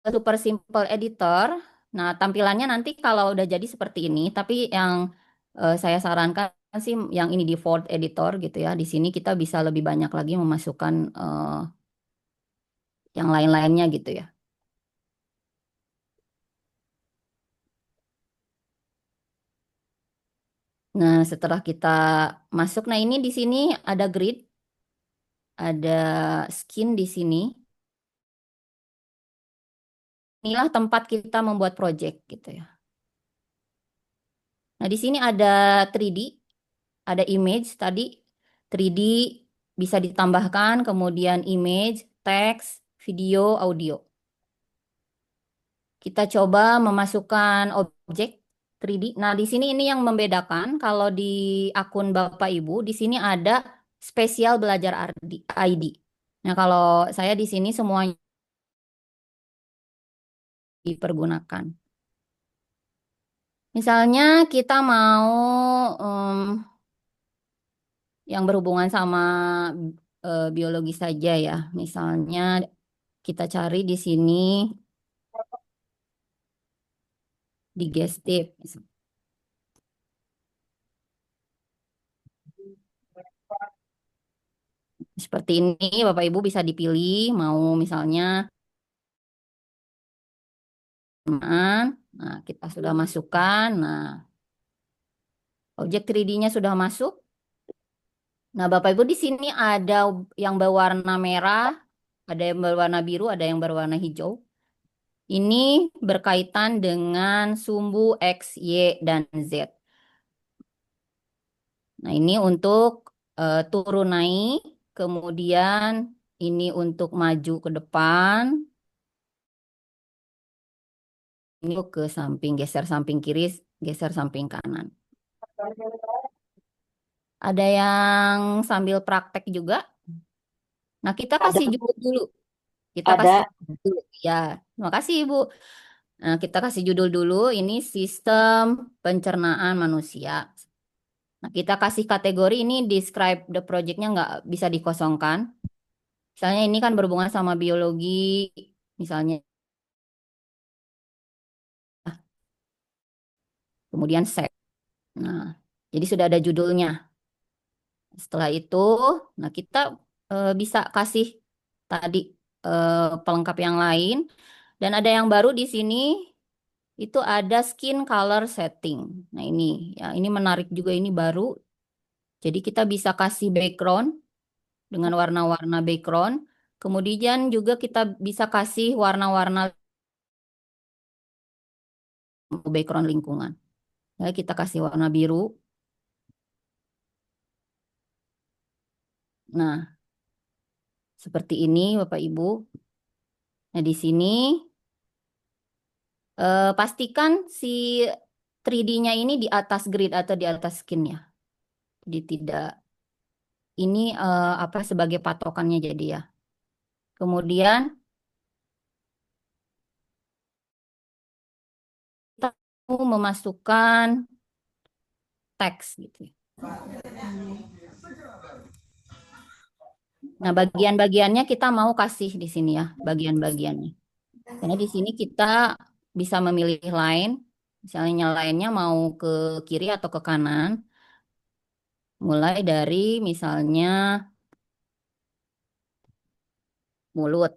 Super Simple Editor. Nah, tampilannya nanti kalau udah jadi seperti ini, tapi yang saya sarankan sih yang ini default editor gitu ya. Di sini kita bisa lebih banyak lagi memasukkan yang lain-lainnya gitu ya. Nah, setelah kita masuk, nah ini di sini ada grid, ada skin di sini. Inilah tempat kita membuat project gitu ya. Nah, di sini ada 3D, ada image tadi, 3D bisa ditambahkan, kemudian image, teks, video, audio. Kita coba memasukkan objek 3D. Nah, di sini ini yang membedakan kalau di akun Bapak Ibu, di sini ada spesial belajar ID. Nah, kalau saya di sini semuanya dipergunakan. Misalnya kita mau yang berhubungan sama biologi saja ya. Misalnya kita cari di sini di Gestip. Seperti ini Bapak Ibu bisa dipilih mau misalnya teman. Nah, kita sudah masukkan. Nah, objek 3D-nya sudah masuk. Nah, Bapak Ibu di sini ada yang berwarna merah, ada yang berwarna biru, ada yang berwarna hijau. Ini berkaitan dengan sumbu X, Y, dan Z. Nah, ini untuk turun naik, kemudian ini untuk maju ke depan, ini ke samping, geser samping kiri, geser samping kanan. Ada yang sambil praktek juga. Nah, kita Ada, kasih Bu. judul dulu. Kita kasih Ada. judul dulu. Ya, terima kasih Ibu. Nah, kita kasih judul dulu. Ini sistem pencernaan manusia. Nah, kita kasih kategori ini describe the project-nya nggak bisa dikosongkan. Misalnya ini kan berhubungan sama biologi, misalnya. Kemudian seks. Nah, jadi sudah ada judulnya. Setelah itu, nah kita bisa kasih tadi pelengkap yang lain. Dan ada yang baru di sini, itu ada skin color setting. Nah ini, ya ini menarik juga, ini baru. Jadi kita bisa kasih background dengan warna-warna background. Kemudian juga kita bisa kasih warna-warna background lingkungan. Ya, kita kasih warna biru. Nah, seperti ini Bapak Ibu. Nah, di sini pastikan si 3D-nya ini di atas grid atau di atas skin ya. Jadi tidak ini apa sebagai patokannya jadi ya. Kemudian kita mau memasukkan teks gitu ya. Nah, bagian-bagiannya kita mau kasih di sini ya, bagian-bagiannya. Karena di sini kita bisa memilih line, misalnya line-nya mau ke kiri atau ke kanan, mulai dari misalnya mulut.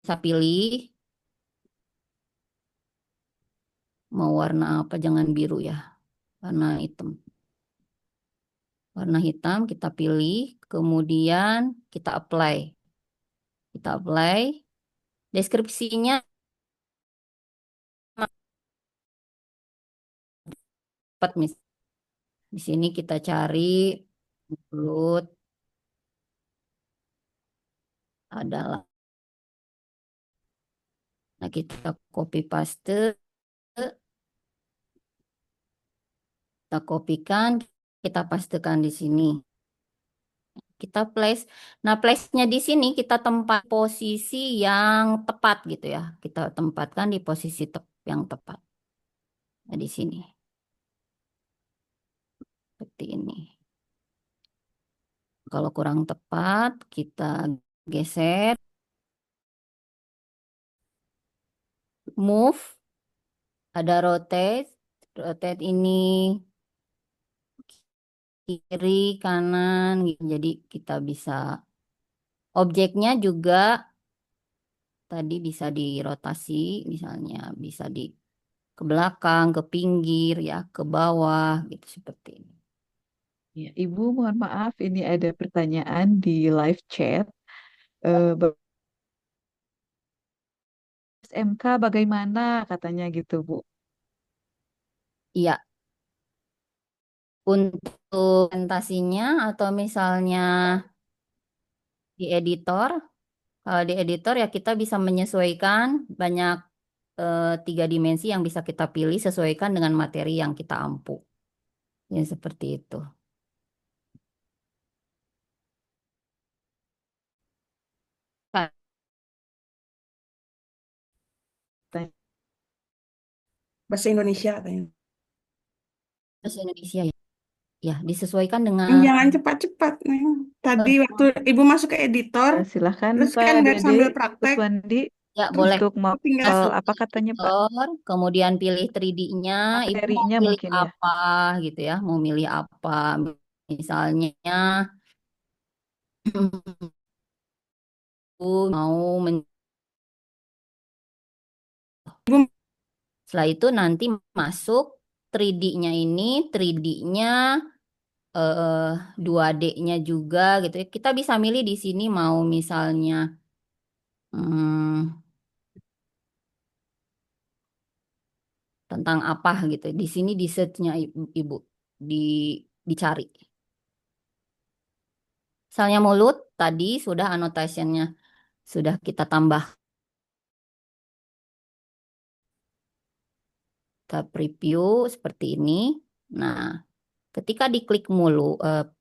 Bisa pilih mau warna apa, jangan biru ya, warna hitam. Warna hitam kita pilih, kemudian kita apply. Kita apply. Deskripsinya cepat, di sini kita cari mulut adalah. Nah, kita copy paste, kita kopikan, kita pastekan di sini. Kita place. Nah, place-nya di sini kita tempat posisi yang tepat gitu ya. Kita tempatkan di posisi yang tepat. Nah, di sini. Seperti ini. Kalau kurang tepat, kita geser. Move. Ada rotate. Rotate ini kiri, kanan. Gitu. Jadi kita bisa. Objeknya juga tadi bisa dirotasi. Misalnya bisa ke belakang, ke pinggir, ya, ke bawah. Gitu seperti ini. Ya, Ibu, mohon maaf, ini ada pertanyaan di live chat. Bapak SMK bagaimana katanya gitu, Bu? Iya, untuk presentasinya atau misalnya di editor, kalau di editor ya kita bisa menyesuaikan banyak 3 dimensi yang bisa kita pilih sesuaikan dengan materi yang kita ampu. Ya seperti itu. Kak, Bahasa Indonesia katanya. bahasa Indonesia ya. Ya, disesuaikan dengan Jangan cepat-cepat, Neng. Tadi waktu Ibu masuk ke editor, Silakan terus Pak kan nggak Dede sambil praktek, Kuswandi ya terus boleh untuk mau tinggal masuk apa di katanya Pak? editor, kemudian pilih 3D-nya, ibu mau Materinya pilih mungkin ya. apa gitu ya, mau milih apa, misalnya mau Ibu setelah itu nanti masuk 3D-nya ini, 3D-nya 2D-nya juga gitu ya. Kita bisa milih di sini mau misalnya hmm, tentang apa gitu. Di sini di search-nya Ibu di dicari. Misalnya mulut tadi sudah annotation-nya sudah kita tambah. Kita preview seperti ini. Nah, ketika diklik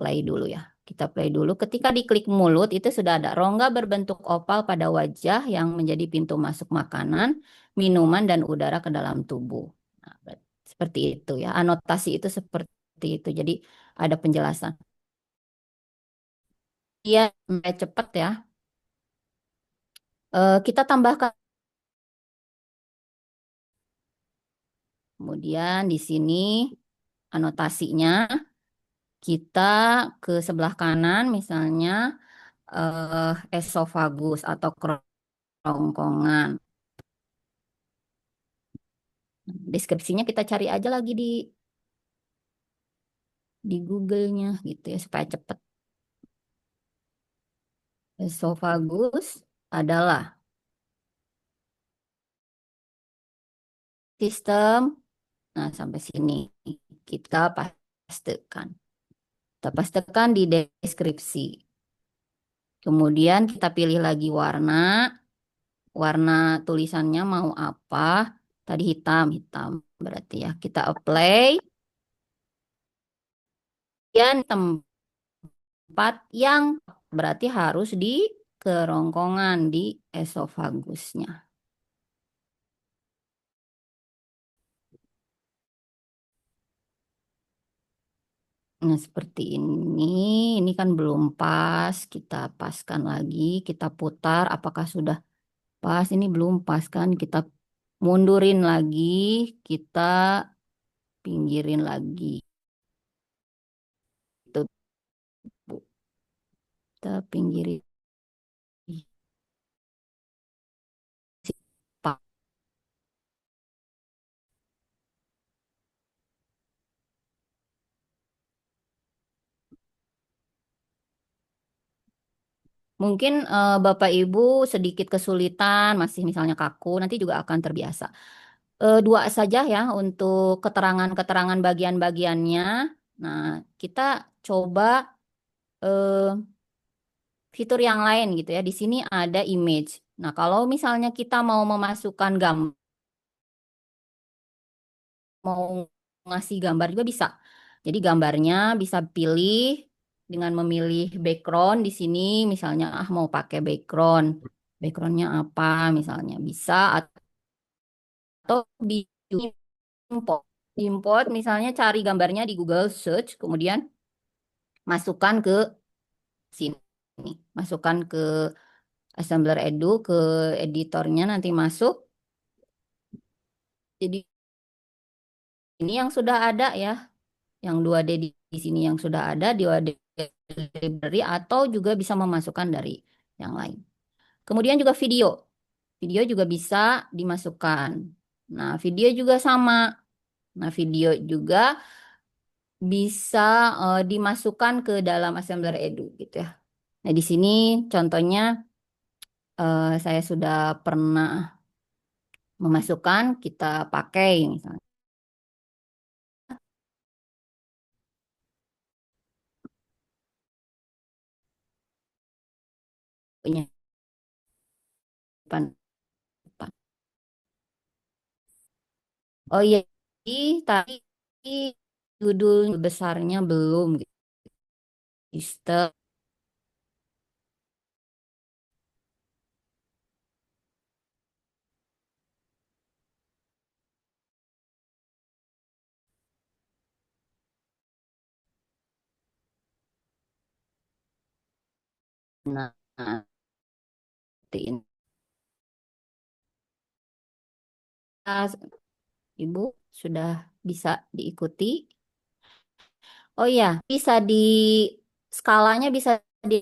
play dulu ya. Kita play dulu. Ketika diklik mulut itu sudah ada rongga berbentuk opal pada wajah yang menjadi pintu masuk makanan, minuman, dan udara ke dalam tubuh. Nah, seperti itu ya. Anotasi itu seperti itu. Jadi ada penjelasan. Iya, cepat ya. Kita tambahkan. Kemudian di sini anotasinya kita ke sebelah kanan misalnya esofagus atau kerongkongan. Deskripsinya kita cari aja lagi di Google-nya gitu ya supaya cepat. Esofagus adalah sistem, nah sampai sini. kita pastekan. Kita pastekan di deskripsi. Kemudian kita pilih lagi warna. Warna tulisannya mau apa? Tadi hitam, hitam. Berarti ya kita apply. Kemudian tempat yang berarti harus di kerongkongan di esofagusnya. Nah, seperti ini kan belum pas. Kita paskan lagi, kita putar. Apakah sudah pas? Ini belum pas kan? Kita mundurin lagi, kita pinggirin lagi. Itu, Bu. Kita pinggirin. Mungkin Bapak Ibu sedikit kesulitan, masih misalnya kaku, nanti juga akan terbiasa. Dua saja ya untuk keterangan-keterangan bagian-bagiannya. Nah, kita coba eh, fitur yang lain gitu ya. Di sini ada image. Nah, kalau misalnya kita mau memasukkan gambar, mau ngasih gambar juga bisa. Jadi gambarnya bisa pilih dengan memilih background di sini. Misalnya mau pakai background, backgroundnya apa misalnya bisa atau di import. Import misalnya cari gambarnya di Google Search, kemudian masukkan ke sini. Masukkan ke Assembler Edu, ke editornya nanti masuk. Jadi ini yang sudah ada ya, yang 2D di sini yang sudah ada, 2D library atau juga bisa memasukkan dari yang lain. Kemudian juga video. Video juga bisa dimasukkan. Nah, video juga sama. Nah, video juga bisa dimasukkan ke dalam Assembler Edu gitu ya. Nah, di sini contohnya saya sudah pernah memasukkan, kita pakai misalnya. Punya depan. Oh iya, tadi judul besarnya belum gitu. Sistem. Nah, seperti ini. Ibu sudah bisa diikuti. Oh iya, bisa di skalanya bisa di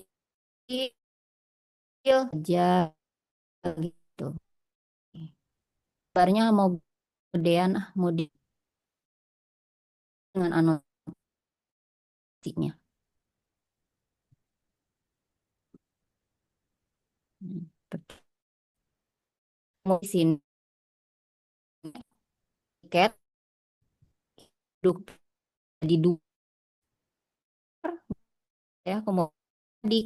aja gitu. Gambarnya mau gedean, mau dengan anotasinya. Mau di sini tiket duduk di dua ya, kemudian di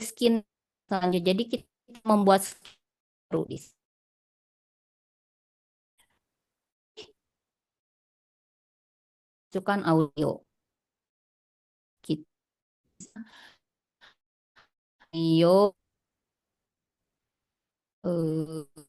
skin selanjutnya. Jadi kita membuat baru di masukkan audio. Kita audio eh,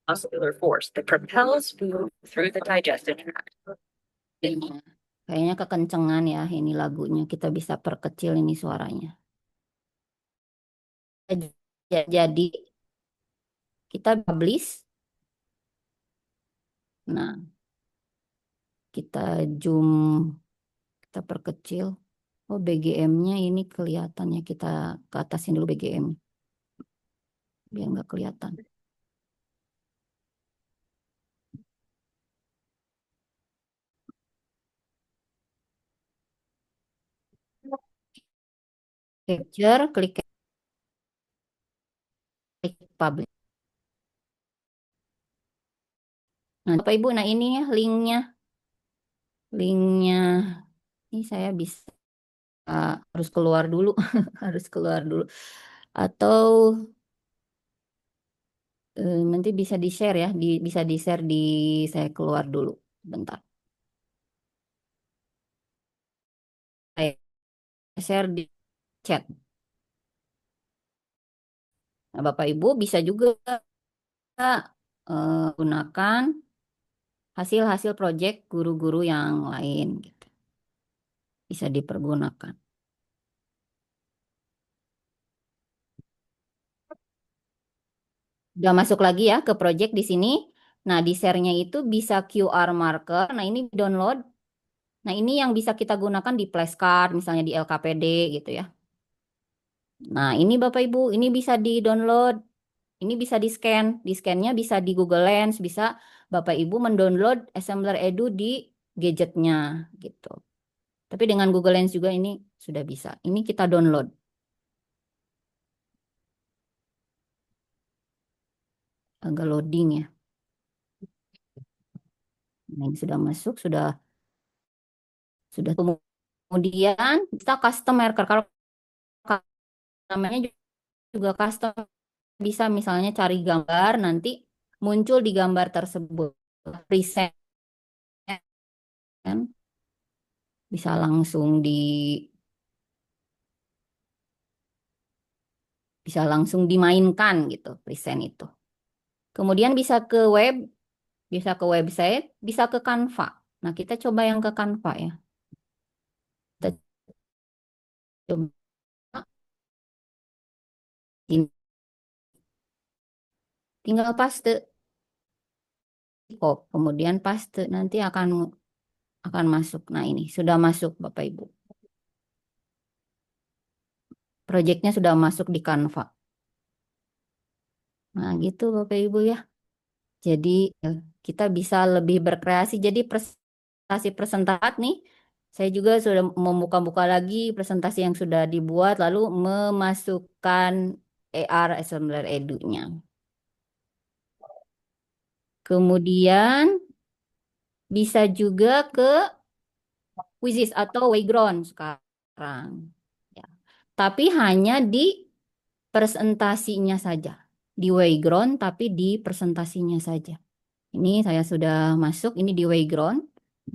Muscular force that propels food through the digestive tract. kayaknya kekencengan ya ini lagunya. Kita bisa perkecil ini suaranya. Jadi kita publish. Nah, kita zoom, kita perkecil. Oh, BGM-nya ini kelihatannya, kita ke atasin dulu BGM biar nggak kelihatan. Capture, klik publish. Nah, Bapak Ibu, nah ini ya linknya ini saya bisa harus keluar dulu, harus keluar dulu, atau nanti bisa di share ya, bisa di share saya keluar dulu, bentar. Saya share di chat. Nah, Bapak Ibu bisa juga gunakan hasil-hasil proyek guru-guru yang lain gitu. Bisa dipergunakan. Udah masuk lagi ya ke proyek di sini. Nah, di share-nya itu bisa QR marker. Nah, ini download. Nah, ini yang bisa kita gunakan di flashcard, misalnya di LKPD gitu ya. Nah, ini Bapak Ibu, ini bisa di-download. Ini bisa di-scan. Di-scan-nya bisa di Google Lens, bisa Bapak Ibu mendownload Assembler Edu di gadgetnya gitu. Tapi dengan Google Lens juga ini sudah bisa. Ini kita download. Agak loading ya. Nah, ini sudah masuk, sudah kemudian kita custom marker. Kalau namanya juga custom, bisa misalnya cari gambar, nanti muncul di gambar tersebut preset kan, bisa langsung dimainkan gitu preset itu. Kemudian bisa ke website, bisa ke Canva. Nah, kita coba yang ke Canva ya. Kita coba ini, tinggal paste, kemudian paste, nanti akan masuk. Nah, ini sudah masuk Bapak Ibu. Proyeknya sudah masuk di Canva. Nah, gitu Bapak Ibu ya. Jadi kita bisa lebih berkreasi. Jadi presentasi nih, saya juga sudah membuka-buka lagi presentasi yang sudah dibuat, lalu memasukkan AR Assembler Edu-nya. Kemudian bisa juga ke Quizzes atau Wayground sekarang. Ya. Tapi hanya di presentasinya saja. Di Wayground tapi di presentasinya saja. Ini saya sudah masuk, ini di Wayground.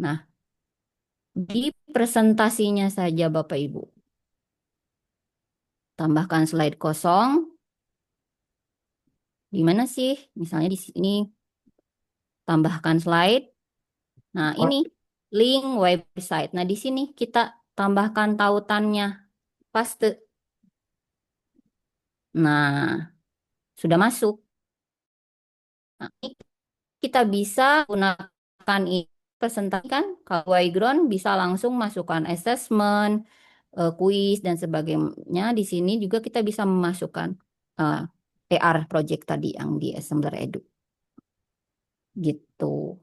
Nah, di presentasinya saja Bapak Ibu. Tambahkan slide kosong. Di mana sih? Misalnya di sini tambahkan slide. Nah, ini link website. Nah, di sini kita tambahkan tautannya. Paste. Nah, sudah masuk. Nah, ini kita bisa gunakan ini presentasikan. Kalau Wayground bisa langsung masukkan assessment, kuis dan sebagainya. Di sini juga kita bisa memasukkan eh, AR project tadi yang di Assembler Edu. Gitu.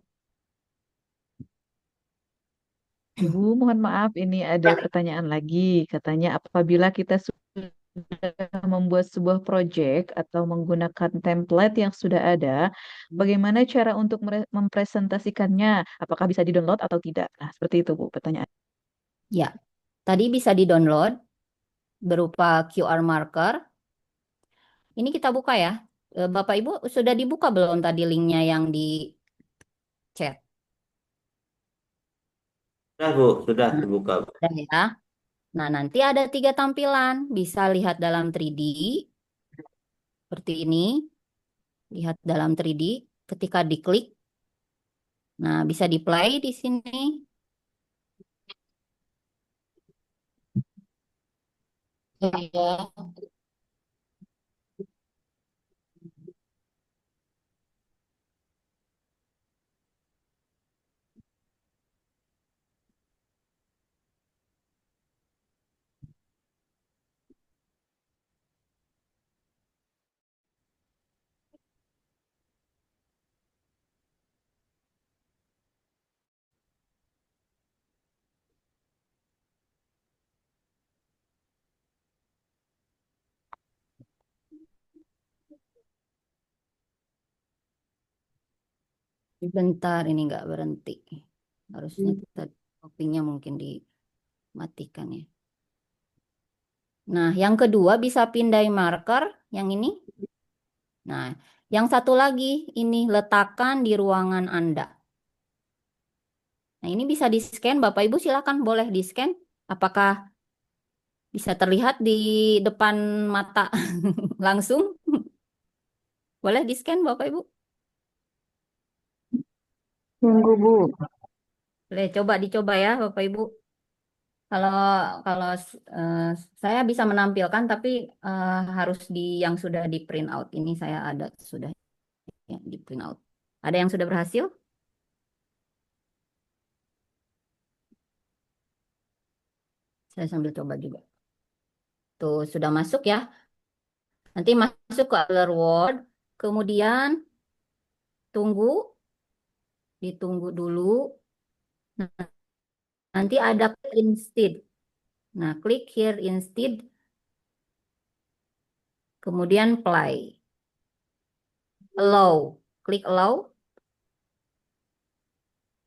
Ibu, mohon maaf, ini ada pertanyaan lagi. Katanya apabila kita sudah membuat sebuah proyek atau menggunakan template yang sudah ada, bagaimana cara untuk mempresentasikannya? Apakah bisa di-download atau tidak? Nah, seperti itu, Bu, pertanyaan. Ya, tadi bisa di-download berupa QR marker. Ini kita buka ya. Bapak Ibu sudah dibuka belum tadi linknya yang di chat? Sudah, Bu, sudah Nah, dibuka, Bu. sudah ya. Nah, nanti ada 3 tampilan. Bisa lihat dalam 3D, seperti ini. Lihat dalam 3D. Ketika diklik, nah bisa di play di sini. Ya. Bentar, ini nggak berhenti. Harusnya toppingnya mungkin dimatikan ya. Nah, yang kedua bisa pindai marker, yang ini. Nah, yang satu lagi, ini letakkan di ruangan Anda. Nah, ini bisa di-scan, Bapak Ibu silakan boleh di-scan. Apakah bisa terlihat di depan mata langsung? Boleh di-scan, Bapak Ibu? Tunggu, Bu. Boleh coba dicoba ya, Bapak Ibu. Kalau kalau eh, saya bisa menampilkan, tapi harus di yang sudah di print out. Ini saya ada sudah yang di print out. Ada yang sudah berhasil? Saya sambil coba juga. Tuh sudah masuk ya. Nanti masuk ke Other Word. Kemudian tunggu, ditunggu dulu. Nah, nanti ada instead. Nah, klik here instead. Kemudian play. Allow. Klik allow.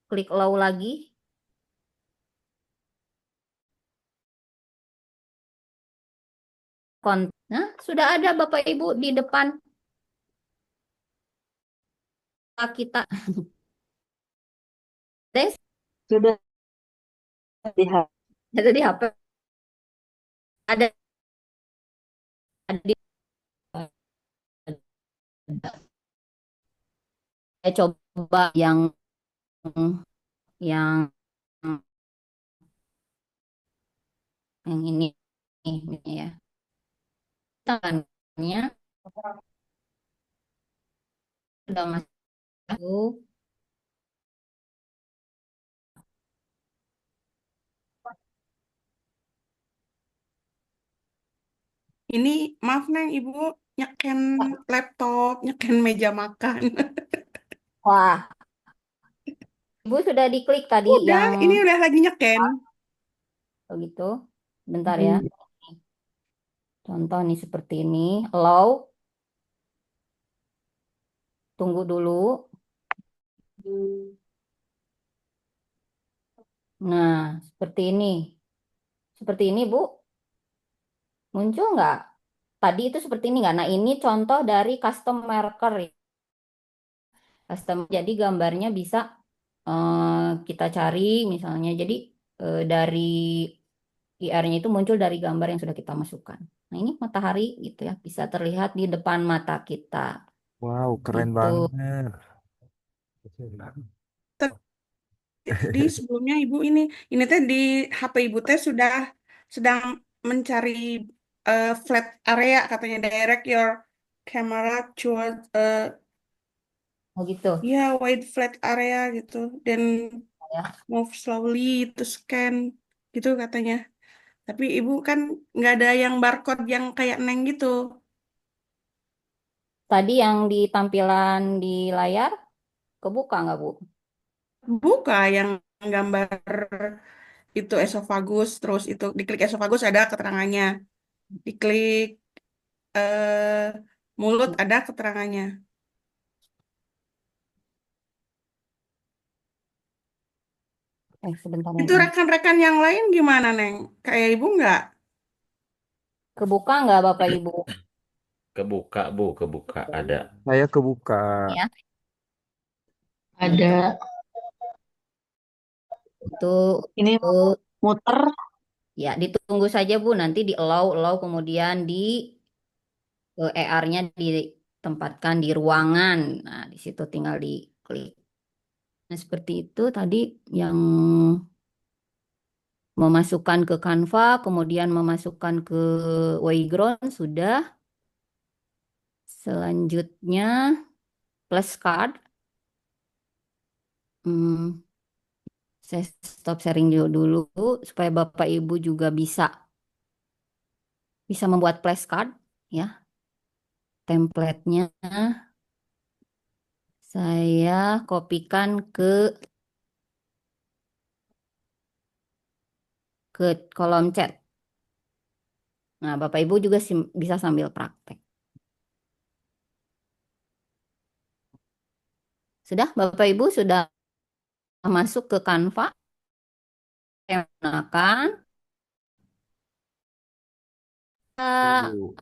Klik allow lagi. Nah, sudah ada Bapak Ibu di depan kita. Tes, Sudah lihat. ada di HP. Ada di saya coba yang ini ya. Tangannya sudah masuk. Ini maaf Neng, Ibu nyeken laptop, nyeken meja makan. Wah, Ibu sudah diklik tadi Udah, yang ini udah lagi nyeken. begitu. Bentar ya. Hmm. Contoh nih seperti ini. Allow, tunggu dulu. Nah, seperti ini. Seperti ini, Bu. Muncul nggak? Tadi itu seperti ini nggak? Nah, ini contoh dari custom marker. Custom, jadi gambarnya bisa kita cari misalnya. Jadi dari IR-nya itu muncul dari gambar yang sudah kita masukkan. Nah, ini matahari gitu ya, bisa terlihat di depan mata kita. Wow, keren Gitu. banget. Di sebelumnya Ibu ini teh di HP Ibu teh sudah sedang mencari flat area katanya direct your camera toward Oh gitu ya wide flat area gitu dan ya. move slowly to scan gitu katanya. Tapi Ibu kan nggak ada yang barcode yang kayak Neng gitu. Tadi yang di tampilan di layar kebuka nggak, Bu? Buka yang gambar itu esofagus terus itu diklik esofagus ada keterangannya. Diklik eh, mulut ada keterangannya. Sebentar yang Itu ini. rekan-rekan yang lain gimana, Neng? Kayak ibu nggak? Kebuka nggak Bapak Ibu? Kebuka, Bu, kebuka ada. Saya kebuka. Ya, Ada itu ini itu muter. ya ditunggu saja Bu, nanti di allow kemudian di ER-nya ditempatkan di ruangan. Nah, di situ tinggal diklik. Nah, seperti itu tadi yang memasukkan ke Canva, kemudian memasukkan ke Wayground sudah. Selanjutnya flashcard. Hmm, saya stop sharing dulu supaya Bapak Ibu juga bisa membuat flashcard ya. Template-nya saya kopikan ke kolom chat. Nah, Bapak Ibu juga bisa sambil praktek. Sudah, Bapak Ibu sudah masuk ke Canva, saya gunakan. Bu.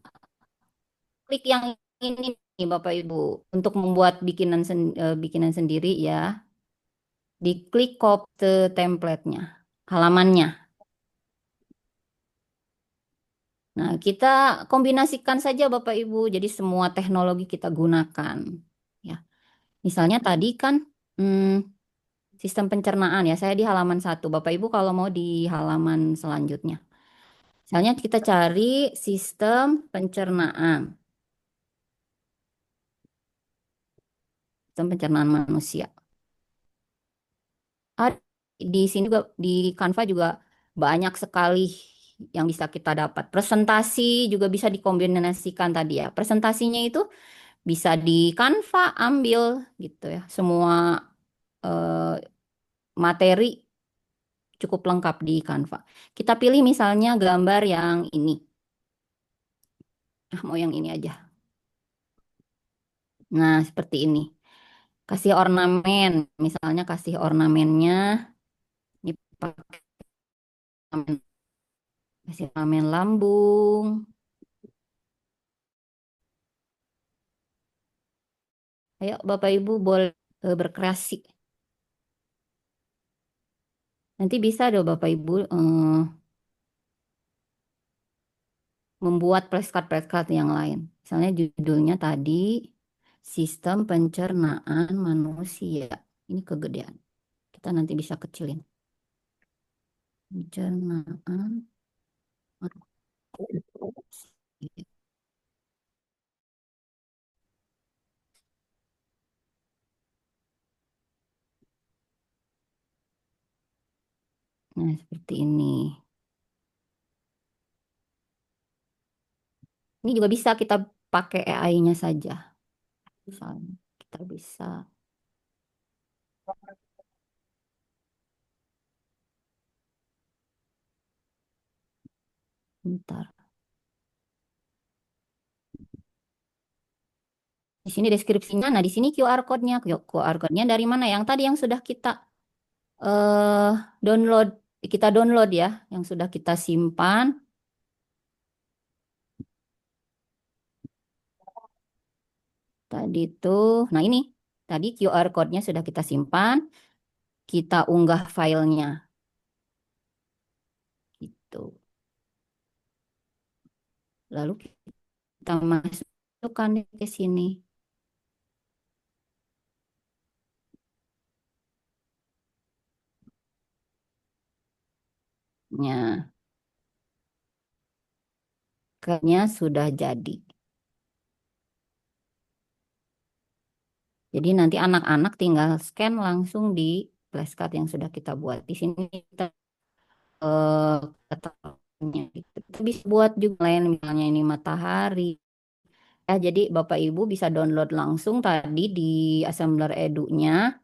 Klik yang ini nih Bapak Ibu untuk membuat bikinan sendiri ya. Diklik copy template-nya, halamannya. Nah, kita kombinasikan saja Bapak Ibu, jadi semua teknologi kita gunakan. Ya, misalnya tadi kan hmm, sistem pencernaan ya, saya di halaman 1. Bapak Ibu kalau mau di halaman selanjutnya. Misalnya kita cari sistem pencernaan. Sistem pencernaan manusia. Di sini juga di Canva juga banyak sekali yang bisa kita dapat. Presentasi juga bisa dikombinasikan tadi ya. Presentasinya itu bisa di Canva ambil gitu ya. Semua eh, materi cukup lengkap di Canva. Kita pilih misalnya gambar yang ini. Mau yang ini aja. Nah, seperti ini. Kasih ornamen, misalnya kasih ornamennya ini pakai ornamen, kasih ornamen lambung. Ayo Bapak Ibu boleh berkreasi. Nanti bisa dong Bapak Ibu membuat plakat-plakat yang lain. Misalnya judulnya tadi Sistem Pencernaan Manusia. Ini kegedean. Kita nanti bisa kecilin. Pencernaan manusia. Nah, seperti ini. Ini juga bisa kita pakai AI-nya saja. Misalnya kita bisa bentar. Di sini deskripsinya. Nah, di sini QR code-nya. QR code-nya dari mana? Yang tadi yang sudah kita eh download. Kita download ya, yang sudah kita simpan. Tadi itu, nah ini. Tadi QR code-nya sudah kita simpan. Kita unggah filenya. Gitu. Lalu kita masukkan ke sini. Ya, kayaknya sudah jadi. Jadi nanti anak-anak tinggal scan langsung di flashcard yang sudah kita buat. Di sini kita katakannya gitu. Kita bisa buat juga lain misalnya ini matahari. Ya, jadi Bapak Ibu bisa download langsung tadi di Assembler Edu-nya.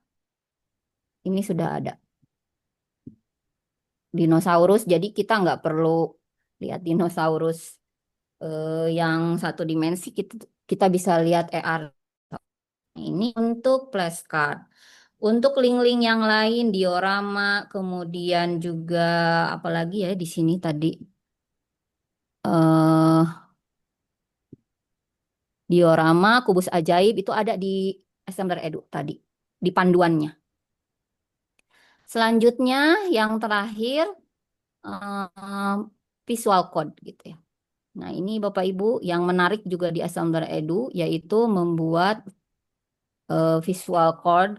Ini sudah ada dinosaurus. Jadi kita nggak perlu lihat dinosaurus yang satu dimensi. Kita bisa lihat AR. Ini untuk flashcard. Untuk link-link yang lain, diorama, kemudian juga apalagi ya di sini tadi eh diorama, kubus ajaib itu ada di Assembler Edu tadi di panduannya. Selanjutnya yang terakhir eh, visual code gitu ya. Nah ini Bapak Ibu yang menarik juga di Assembler Edu yaitu membuat visual code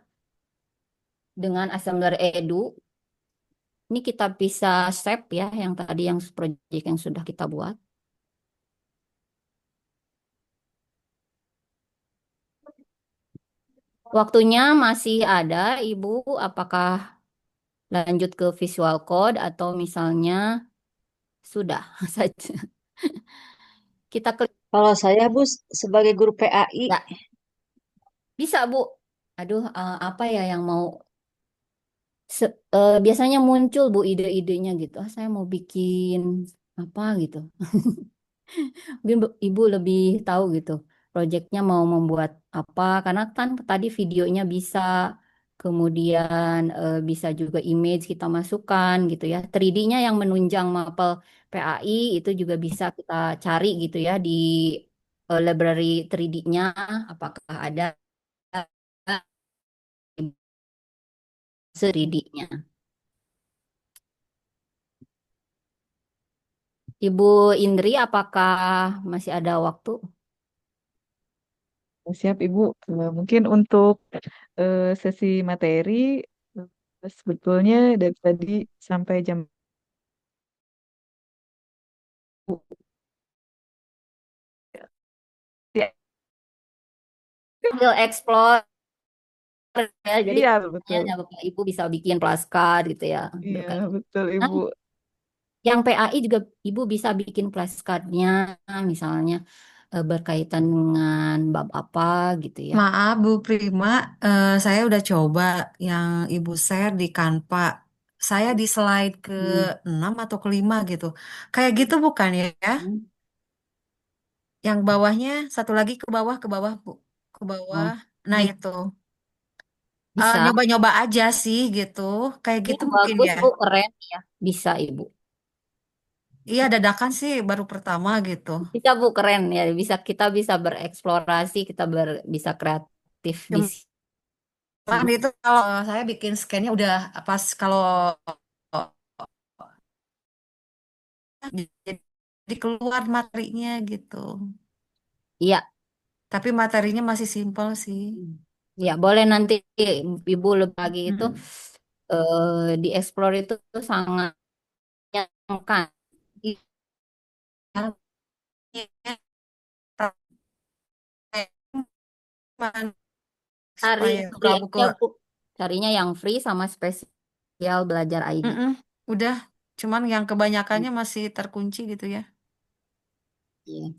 dengan Assembler Edu. Ini kita bisa save ya yang tadi yang project yang sudah kita buat. Waktunya masih ada, Ibu. Apakah lanjut ke visual code atau misalnya sudah saja? Kita klik. Kalau saya, Bu, sebagai guru PAI, Ya, bisa, Bu. Aduh, apa ya yang mau biasanya muncul Bu ide-idenya gitu. Ah, saya mau bikin apa gitu. Mungkin Ibu lebih tahu gitu. proyeknya mau membuat apa, karena kan tadi videonya bisa, kemudian bisa juga image kita masukkan gitu ya. 3D-nya yang menunjang mapel PAI itu juga bisa kita cari gitu ya di library 3D-nya, apakah ada 3D-nya. Ibu Indri, apakah masih ada waktu? Siap, Ibu. Mungkin untuk sesi materi, sebetulnya dari tadi sampai jam ya, Sambil explore ya, jadi iya betul. ya, Bapak Ibu bisa bikin flashcard gitu ya. Iya, Berkait. betul Nah, Ibu. yang PAI juga Ibu bisa bikin flashcardnya, misalnya berkaitan dengan bab apa gitu ya. Maaf Bu Prima, saya udah coba yang Ibu share di Canva. Saya di slide ke Hmm. 6 atau ke 5 gitu. Kayak gitu bukan ya? Yang bawahnya satu lagi ke bawah Bu. Ke bawah. Oh, Nah bi- itu. bisa. Nyoba-nyoba aja sih gitu. Kayak Ya, gitu mungkin bagus ya. Bu, keren ya. Bisa Ibu. Iya dadakan sih baru pertama gitu. Bisa Bu, keren ya. Bisa kita bisa bereksplorasi, kita bisa kreatif di Cuman sini. itu kalau saya bikin scan-nya udah pas kalau jadi keluar materinya gitu. Iya. Tapi materinya masih simpel sih. Ya, boleh nanti Ibu lebih lagi itu Mm-mm. dieksplor itu sangat menyenangkan. Yang praktekan Cari supaya yang free aja, buka-buka. Bu. Carinya yang free sama spesial belajar ID. Mm-mm. Udah, cuman yang kebanyakannya masih terkunci gitu ya. Iya.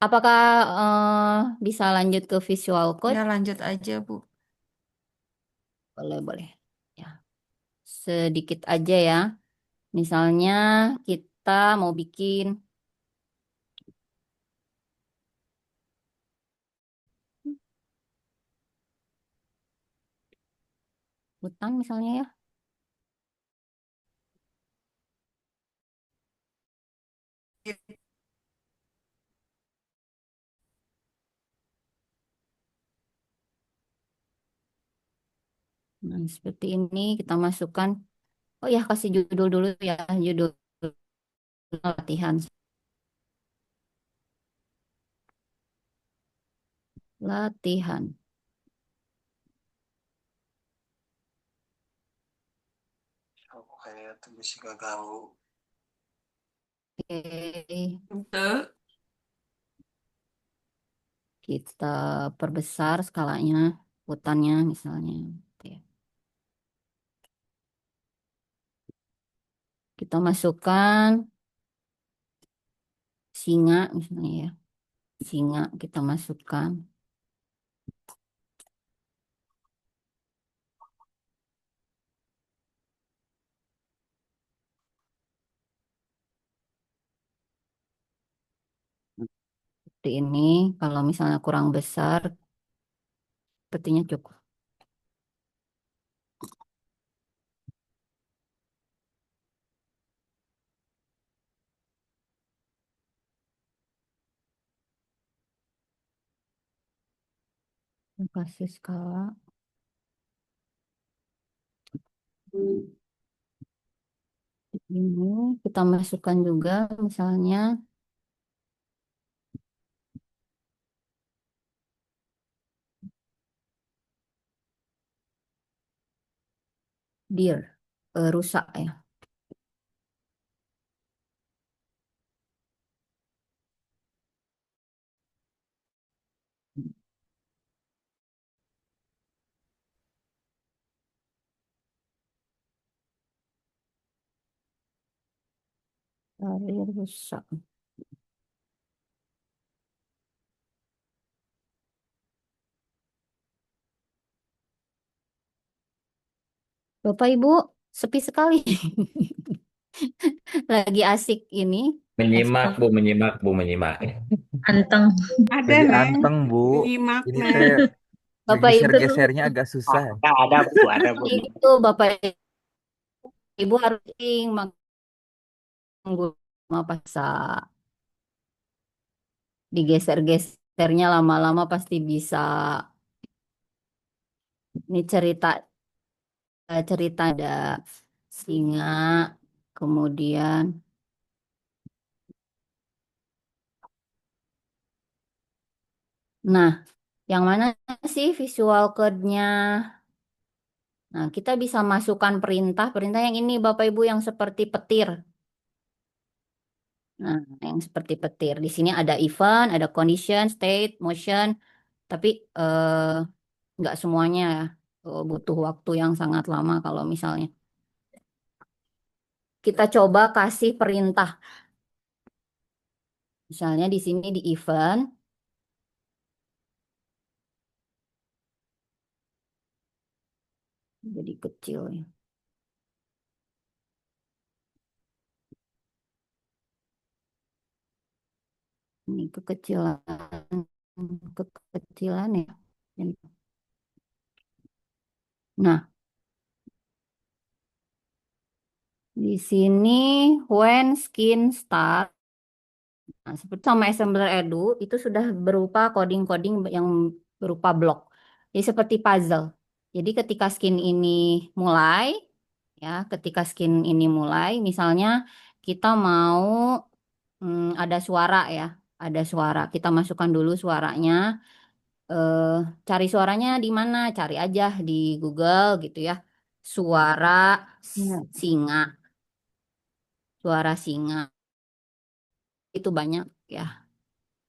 Apakah bisa lanjut ke visual code? Ya lanjut aja Bu. Boleh, boleh. Ya, sedikit aja ya. Misalnya kita mau bikin hutan misalnya ya. Nah, seperti ini kita masukkan. Oh ya, kasih judul dulu ya, judul latihan. Latihan. Aku kayak tuh bisa ganggu. Oke, Betul. kita perbesar skalanya, hutannya misalnya. Oke. Kita masukkan singa misalnya ya. Singa kita masukkan. Seperti ini, kalau misalnya kurang besar, sepertinya cukup. Kasih skala. Ini kita masukkan juga misalnya deer, rusak ya. Deer rusak. Bapak Ibu, sepi sekali. Lagi asik ini Menyimak, Ekspres Bu, menyimak, Bu, menyimak. anteng. Ada, Jadi Neng. anteng, Bu. Menyimak, Ini Neng. teh Bapak Ibu, ngegeser-gesernya agak susah. Ada, Bu, ada, Bu. itu Bapak Ibu harus menggulung apa digeser-gesernya lama-lama pasti bisa. Ini cerita ada singa, kemudian, nah, yang mana sih visual code-nya? Nah, kita bisa masukkan perintah yang ini Bapak Ibu yang seperti petir. Nah, yang seperti petir. Di sini ada event, ada condition, state, motion, tapi nggak semuanya ya. Butuh waktu yang sangat lama kalau misalnya. Kita coba kasih perintah. Misalnya di sini di event, jadi kecil ya. Ini kekecilan ya. Nah, di sini when skin start, nah, seperti sama assembler edu itu sudah berupa coding-coding yang berupa blok. Jadi seperti puzzle. Jadi ketika skin ini mulai, ya, ketika skin ini mulai, misalnya kita mau ada suara ya, ada suara. Kita masukkan dulu suaranya. eh, Cari suaranya di mana? Cari aja di Google gitu ya. Suara singa, suara singa itu banyak ya.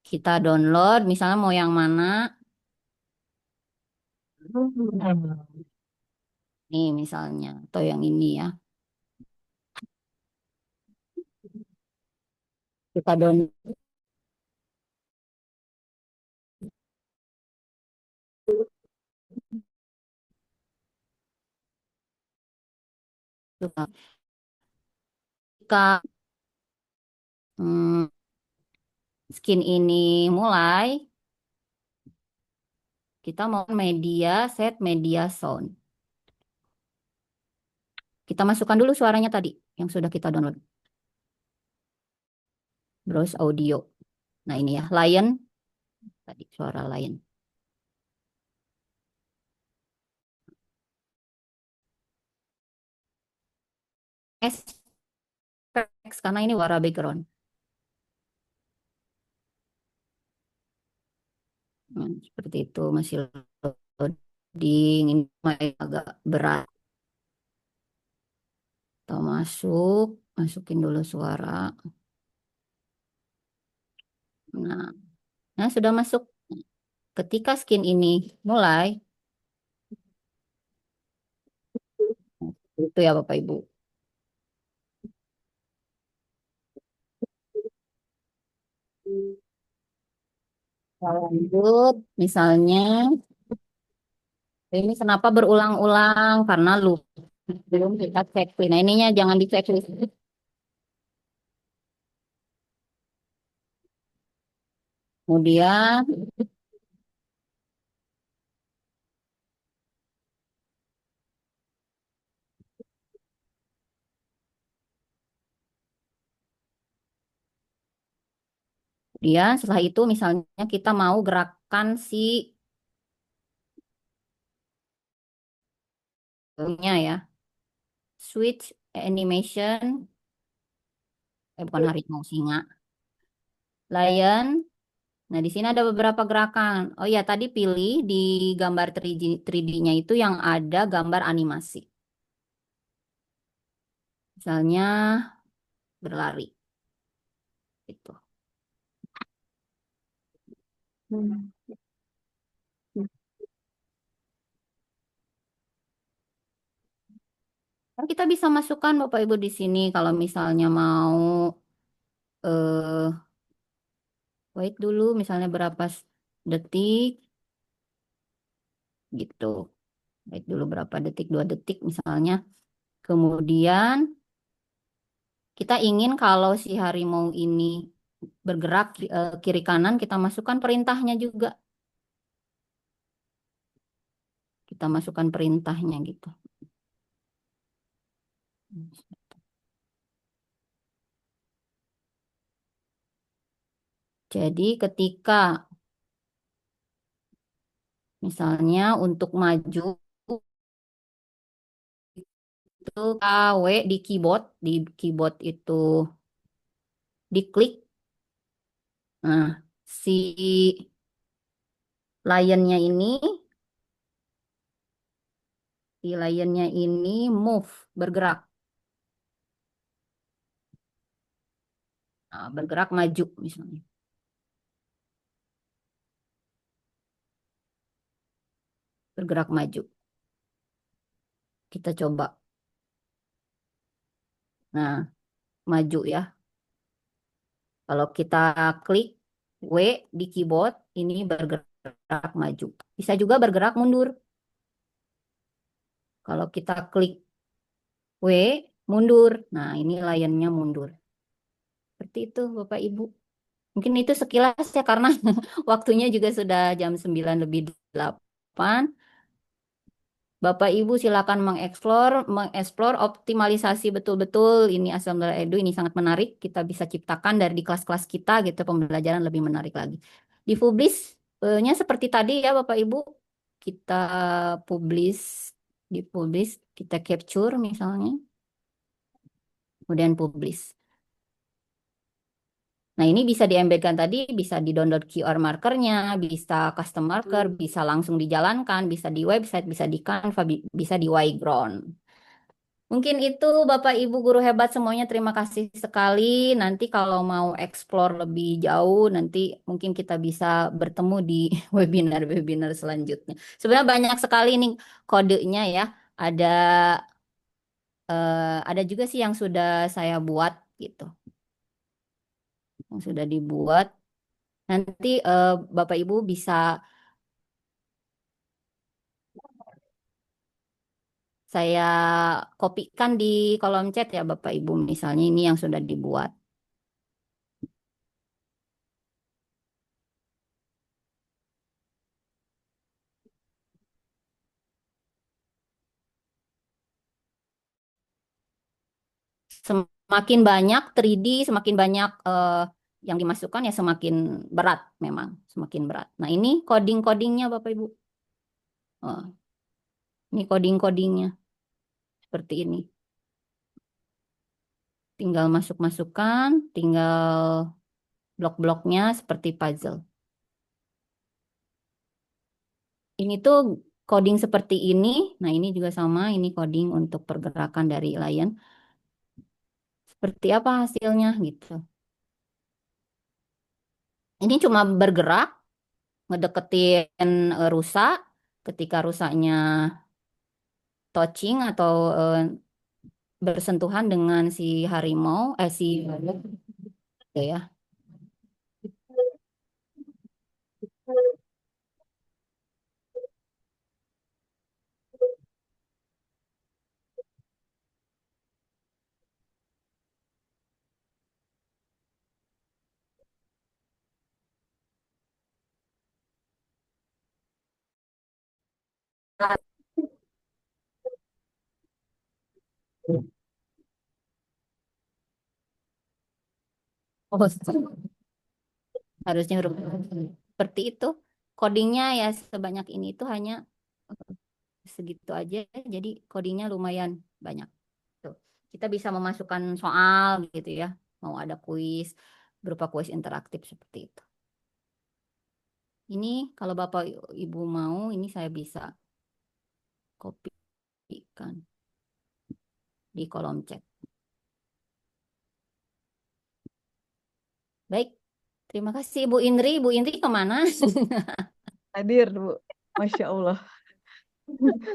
Kita download, misalnya mau yang mana? Nih misalnya, atau yang ini ya. Kita download. Ketika hmm, skin ini mulai, kita mau set media sound. Kita masukkan dulu suaranya tadi yang sudah kita download. Browse audio. Nah ini ya, lion. Tadi suara lion. Effects, karena ini warna background. Nah, seperti itu masih loading. Ini agak berat. Kita masukin dulu suara. Nah, sudah masuk. Ketika skin ini mulai, itu ya Bapak Ibu. Kita lanjut, misalnya, ini kenapa berulang-ulang? Karena belum kita checklist. Nah, ininya jangan di checklist. Kemudian, setelah itu misalnya kita mau gerakan si nya ya. Switch animation, bukan harimau, singa. Lion. Nah, di sini ada beberapa gerakan. Oh ya, tadi pilih di gambar 3D-nya itu yang ada gambar animasi. Misalnya berlari. Gitu. Kan kita bisa masukkan Bapak Ibu di sini kalau misalnya mau eh wait dulu misalnya berapa detik gitu. Wait dulu berapa detik, 2 detik misalnya. Kemudian Kita ingin kalau si harimau ini bergerak kiri kanan, kita masukkan perintahnya juga. Kita masukkan perintahnya gitu. Jadi ketika misalnya untuk maju itu KW di keyboard itu diklik. Nah, si lionnya ini, move, bergerak. Nah, bergerak maju misalnya. Bergerak maju. Kita coba. Nah, maju ya. Kalau kita klik W di keyboard, ini bergerak maju. Bisa juga bergerak mundur. Kalau kita klik W, mundur. Nah, ini layarnya mundur. Seperti itu, Bapak Ibu. Mungkin itu sekilas ya, karena waktunya juga sudah jam 9:08. Bapak Ibu silakan mengeksplor optimalisasi betul-betul ini Assembler Edu ini sangat menarik. Kita bisa ciptakan dari di kelas-kelas kita gitu pembelajaran lebih menarik lagi. Di publish-nya seperti tadi ya Bapak Ibu, kita publish, kita capture misalnya, kemudian publish. Nah, ini bisa di-embedkan tadi, bisa di-download QR markernya, bisa custom marker, bisa langsung dijalankan, bisa di website, bisa di Canva, bisa di Yground. Mungkin itu Bapak Ibu guru hebat semuanya, terima kasih sekali. Nanti kalau mau explore lebih jauh, nanti mungkin kita bisa bertemu di webinar-webinar selanjutnya. Sebenarnya banyak sekali nih kodenya ya. Ada ada juga sih yang sudah saya buat gitu. Yang sudah dibuat. Nanti Bapak Ibu bisa saya kopikan di kolom chat ya Bapak Ibu. Misalnya ini yang sudah dibuat. Semakin banyak 3D, semakin banyak yang dimasukkan ya semakin berat memang, semakin berat. Nah ini coding-codingnya Bapak Ibu. Oh, ini coding-codingnya seperti ini. Tinggal masuk-masukkan, tinggal blok-bloknya seperti puzzle. Ini tuh coding seperti ini. Nah ini juga sama, ini coding untuk pergerakan dari lion. Seperti apa hasilnya gitu. Ini cuma bergerak, ngedeketin rusa. Ketika rusanya touching atau bersentuhan dengan si harimau, si gitu ya. Oh, harusnya huruf seperti itu. Codingnya ya sebanyak ini itu hanya segitu aja. Jadi codingnya lumayan banyak. Tuh. Kita bisa memasukkan soal gitu ya. Mau ada kuis berupa kuis interaktif seperti itu. Ini kalau Bapak Ibu mau, ini saya bisa kopikan di kolom chat. Baik, terima kasih Bu Indri. Bu Indri kemana? Hadir, Bu. Masya Allah.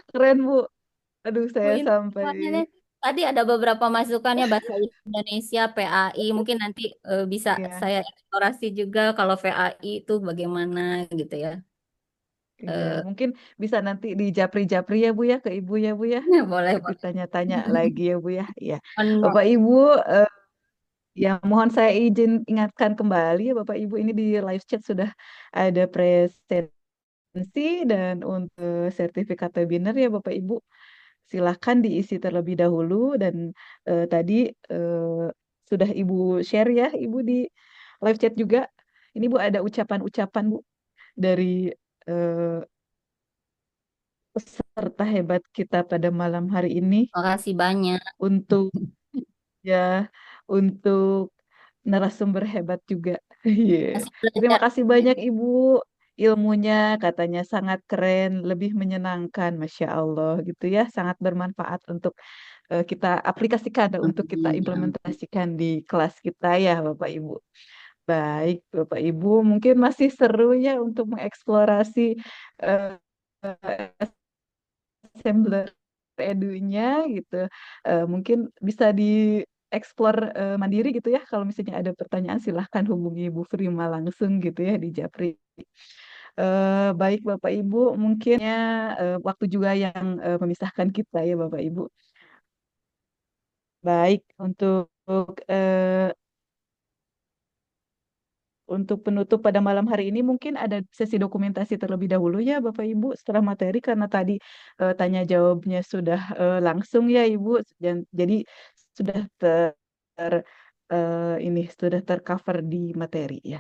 Keren, Bu. Aduh, Bu saya Indri sampai... kemana nih? Tadi ada beberapa masukannya bahasa Indonesia, PAI. Mungkin nanti bisa Ya, saya eksplorasi juga kalau PAI itu bagaimana gitu ya. iya. Mungkin bisa nanti di japri-japri ya, Bu ya, ke Ibu ya, Bu ya. Boleh, Ditanya-tanya lagi ya, Bu ya. Iya. boleh. Bapak Ibu, Ya, mohon saya izin ingatkan kembali ya Bapak Ibu, ini di live chat sudah ada presensi dan untuk sertifikat webinar ya Bapak Ibu. Silahkan diisi terlebih dahulu dan tadi eh, sudah Ibu share ya Ibu di live chat juga. Ini Bu ada ucapan-ucapan Bu dari eh, peserta hebat kita pada malam hari ini Makasih banyak. untuk ya untuk narasumber hebat juga. Iya. Masih Terima belajar. kasih banyak Ibu. Ilmunya katanya sangat keren, lebih menyenangkan, Masya Allah gitu ya, sangat bermanfaat untuk kita aplikasikan dan untuk kita Amin, amin. implementasikan di kelas kita ya Bapak Ibu. Baik Bapak Ibu, mungkin masih seru ya untuk mengeksplorasi eh, assembler edunya gitu. Mungkin bisa dieksplor mandiri gitu ya. Kalau misalnya ada pertanyaan silahkan hubungi Bu Prima langsung gitu ya di Japri. Baik Bapak Ibu, mungkinnya waktu juga yang memisahkan kita ya Bapak Ibu. Baik eh, untuk penutup pada malam hari ini mungkin ada sesi dokumentasi terlebih dahulu ya Bapak Ibu setelah materi karena tadi tanya jawabnya sudah langsung ya Ibu dan jadi sudah ini sudah tercover di materi ya.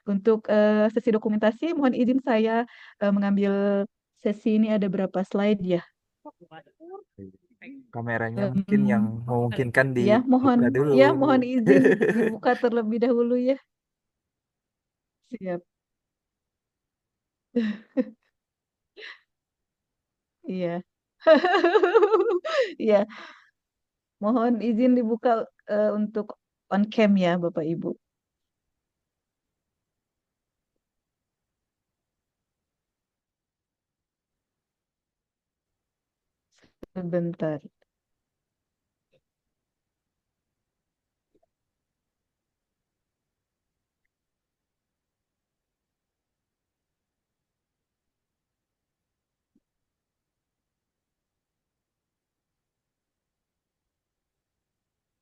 Untuk sesi dokumentasi mohon izin saya mengambil sesi ini ada berapa slide ya? Kameranya mungkin yang Em, memungkinkan ya mohon dibuka dulu. ya mohon izin dibuka terlebih dahulu ya. Siap. Iya. Iya, mohon izin dibuka untuk on cam ya, Bapak Ibu. Sebentar.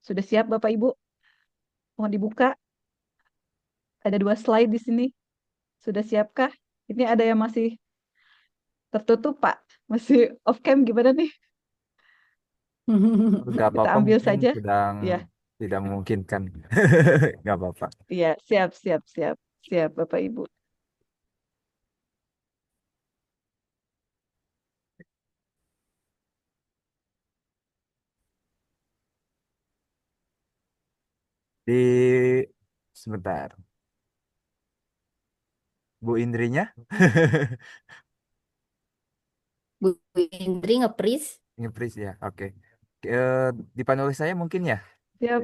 Sudah siap, Bapak Ibu? Mohon dibuka. Ada dua slide di sini. Sudah siapkah? Ini ada yang masih tertutup, Pak. Masih off cam gimana nih? Nggak Kita apa-apa, ambil mungkin saja. sedang Ya, tidak memungkinkan. Nggak apa-apa. iya, siap, siap, siap. Siap, Bapak Ibu. Di sebentar, Bu Indrinya Bu Indri nge-freeze. nge-freeze ya. Oke. Eh, di panelis saya mungkin ya. Siap.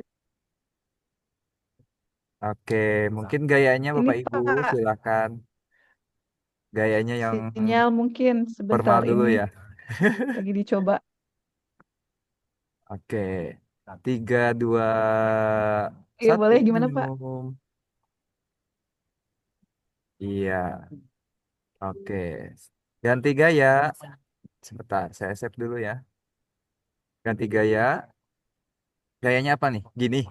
Oke, mungkin gayanya Ini Bapak Ibu Pak, silakan. Gayanya yang sinyal mungkin formal sebentar dulu ini ya. lagi dicoba. Oke. 3, 2, Iya, 1 boleh gimana Pak? senyum. Iya. Oke. Ganti gaya. Sebentar, saya save dulu ya. Ganti gaya. Gayanya apa nih? Gini.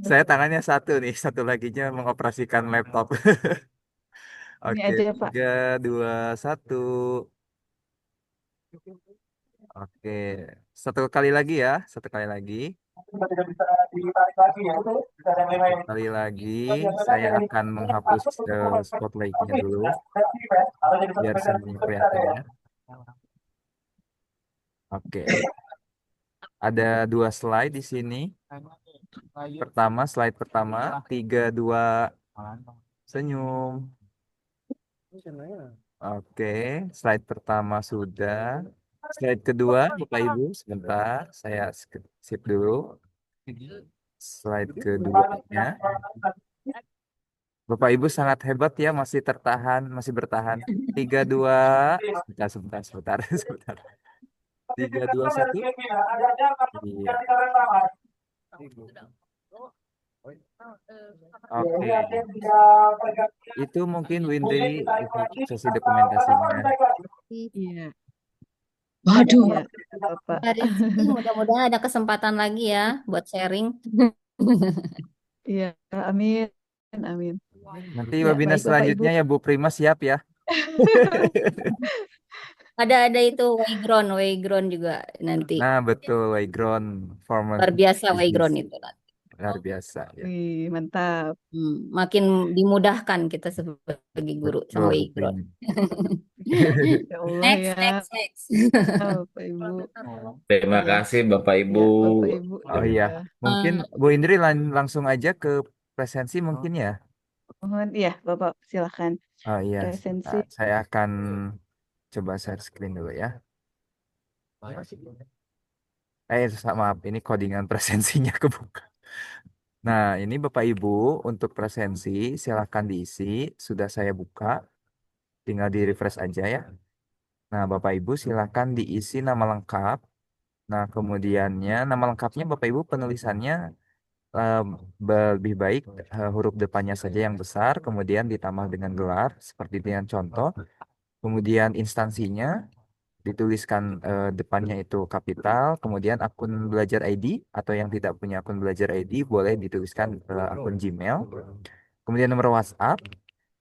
Saya tangannya satu nih, satu laginya mengoperasikan laptop. Ini Oke, aja Pak. 3, 2, 1. Oke, satu kali lagi ya, satu kali lagi. Satu kali lagi, saya akan menghapus spotlightnya dulu, biar semuanya kelihatan ya. Oke, ada 2 slide di sini. Slide pertama, 3, 2, senyum. Oke, slide pertama sudah. Slide kedua, Bapak Ibu, sebentar, saya skip dulu. Slide keduanya. Bapak Ibu sangat hebat ya, masih tertahan, masih bertahan. 3, 2, sebentar, sebentar, sebentar, sebentar. 3, 2, 1. Iya. Oke, itu mungkin Windy untuk sesi dokumentasinya. Iya, Waduh, iya, Bapak. Pak Rizky, mudah-mudahan ada kesempatan lagi ya buat sharing. Iya, amin, amin. Nanti Ya, webinar baik Bapak Ibu. selanjutnya ya Bu Prima siap ya. Ada itu Waygron juga nanti. Nah, betul, Wayground Luar Performance biasa Business. Waygron itu. Luar biasa ya. Wih, mantap. Makin dimudahkan kita sebagai guru sama Betul, Bu Waygron. Prima. Ya Allah ya, Next. Bapak Ibu. Terima Ya, kasih Bapak Ibu. ya, Bapak Ibu. Oh iya, Ya. mungkin Bu Indri langsung aja ke presensi mungkin ya. Mohon, iya, Bapak silakan Oh iya, presensi. saya akan coba share screen dulu ya. Maaf, ini codingan presensinya kebuka. Nah, ini Bapak Ibu untuk presensi silahkan diisi. Sudah saya buka, tinggal di refresh aja ya. Nah, Bapak Ibu silahkan diisi nama lengkap. Nah, kemudiannya nama lengkapnya Bapak Ibu penulisannya eh, lebih baik huruf depannya saja yang besar, kemudian ditambah dengan gelar seperti dengan contoh. Kemudian instansinya dituliskan depannya itu kapital, kemudian akun belajar ID atau yang tidak punya akun belajar ID boleh dituliskan akun Gmail. Kemudian nomor WhatsApp,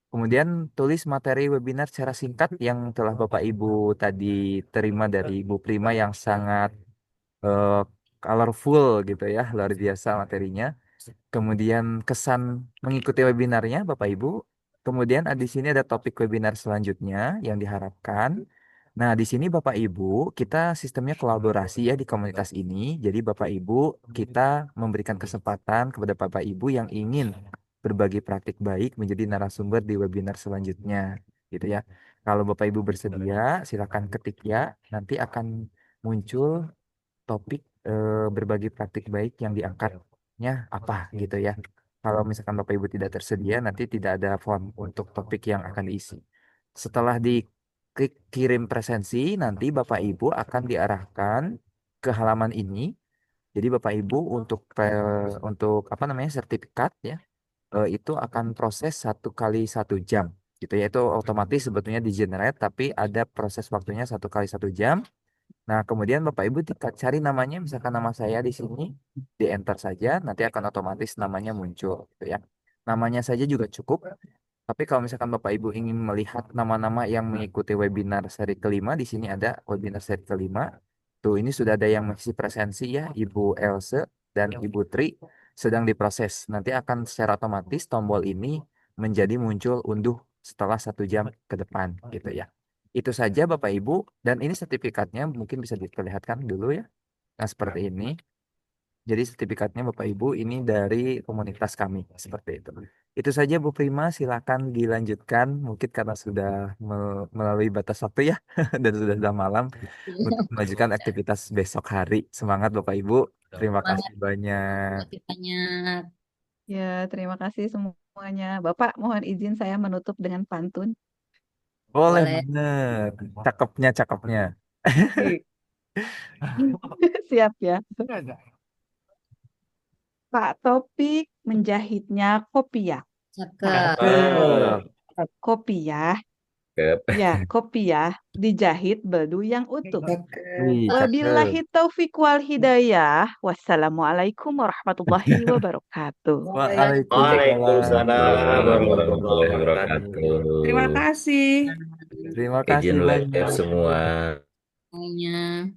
kemudian tulis materi webinar secara singkat yang telah Bapak Ibu tadi terima dari Ibu Prima yang sangat eh, colorful gitu ya, luar biasa materinya. Kemudian kesan mengikuti webinarnya Bapak Ibu. Kemudian di sini ada topik webinar selanjutnya yang diharapkan. Nah, di sini Bapak Ibu, kita sistemnya kolaborasi ya di komunitas ini. Jadi Bapak Ibu, kita memberikan kesempatan kepada Bapak Ibu yang ingin berbagi praktik baik menjadi narasumber di webinar selanjutnya, gitu ya. Kalau Bapak Ibu bersedia, silakan ketik ya. Nanti akan muncul topik berbagi praktik baik yang diangkatnya apa gitu ya. Kalau misalkan Bapak Ibu tidak tersedia, nanti tidak ada form untuk topik yang akan diisi. Setelah diklik kirim presensi, nanti Bapak Ibu akan diarahkan ke halaman ini. Jadi Bapak Ibu untuk apa namanya sertifikat ya, itu akan proses 1 kali 1 jam gitu ya. Itu otomatis sebetulnya di generate, tapi ada proses waktunya 1 kali 1 jam. Nah, kemudian Bapak Ibu cari namanya, misalkan nama saya di sini, di enter saja, nanti akan otomatis namanya muncul, gitu ya. Namanya saja juga cukup. Tapi kalau misalkan Bapak Ibu ingin melihat nama-nama yang mengikuti webinar seri kelima, di sini ada webinar seri kelima. Tuh, ini sudah ada yang mengisi presensi ya, Ibu Else dan Ibu Tri sedang diproses. Nanti akan secara otomatis tombol ini menjadi muncul unduh setelah 1 jam ke depan, gitu ya. Itu saja Bapak Ibu, dan ini sertifikatnya mungkin bisa diperlihatkan dulu ya. Nah, seperti ini. Jadi sertifikatnya Bapak Ibu ini dari komunitas kami, seperti itu. Itu saja Bu Prima, silakan dilanjutkan. Mungkin karena sudah melalui batas waktu ya, dan sudah malam untuk melanjutkan aktivitas besok hari. Semangat Bapak Ibu. Terima Semangat, kasih banyak. terima kasih banyak. Ya, terima kasih semuanya. Bapak, mohon izin saya menutup dengan pantun. Boleh Boleh. banget. Cakepnya, cakepnya. Oke. Siap ya. Pak Topik menjahitnya kopiah. Cakep. Kopiah, Cakep. ya kopiah dijahit bedu yang utuh. Wih, cakep. Wabillahi taufiq wal hidayah. Wassalamualaikum warahmatullahi wabarakatuh. Waalaikumsalam warahmatullahi Warahmatullahi wabarakatuh. Terima kasih. Terima kasih Izin live banyak. semua. Semuanya.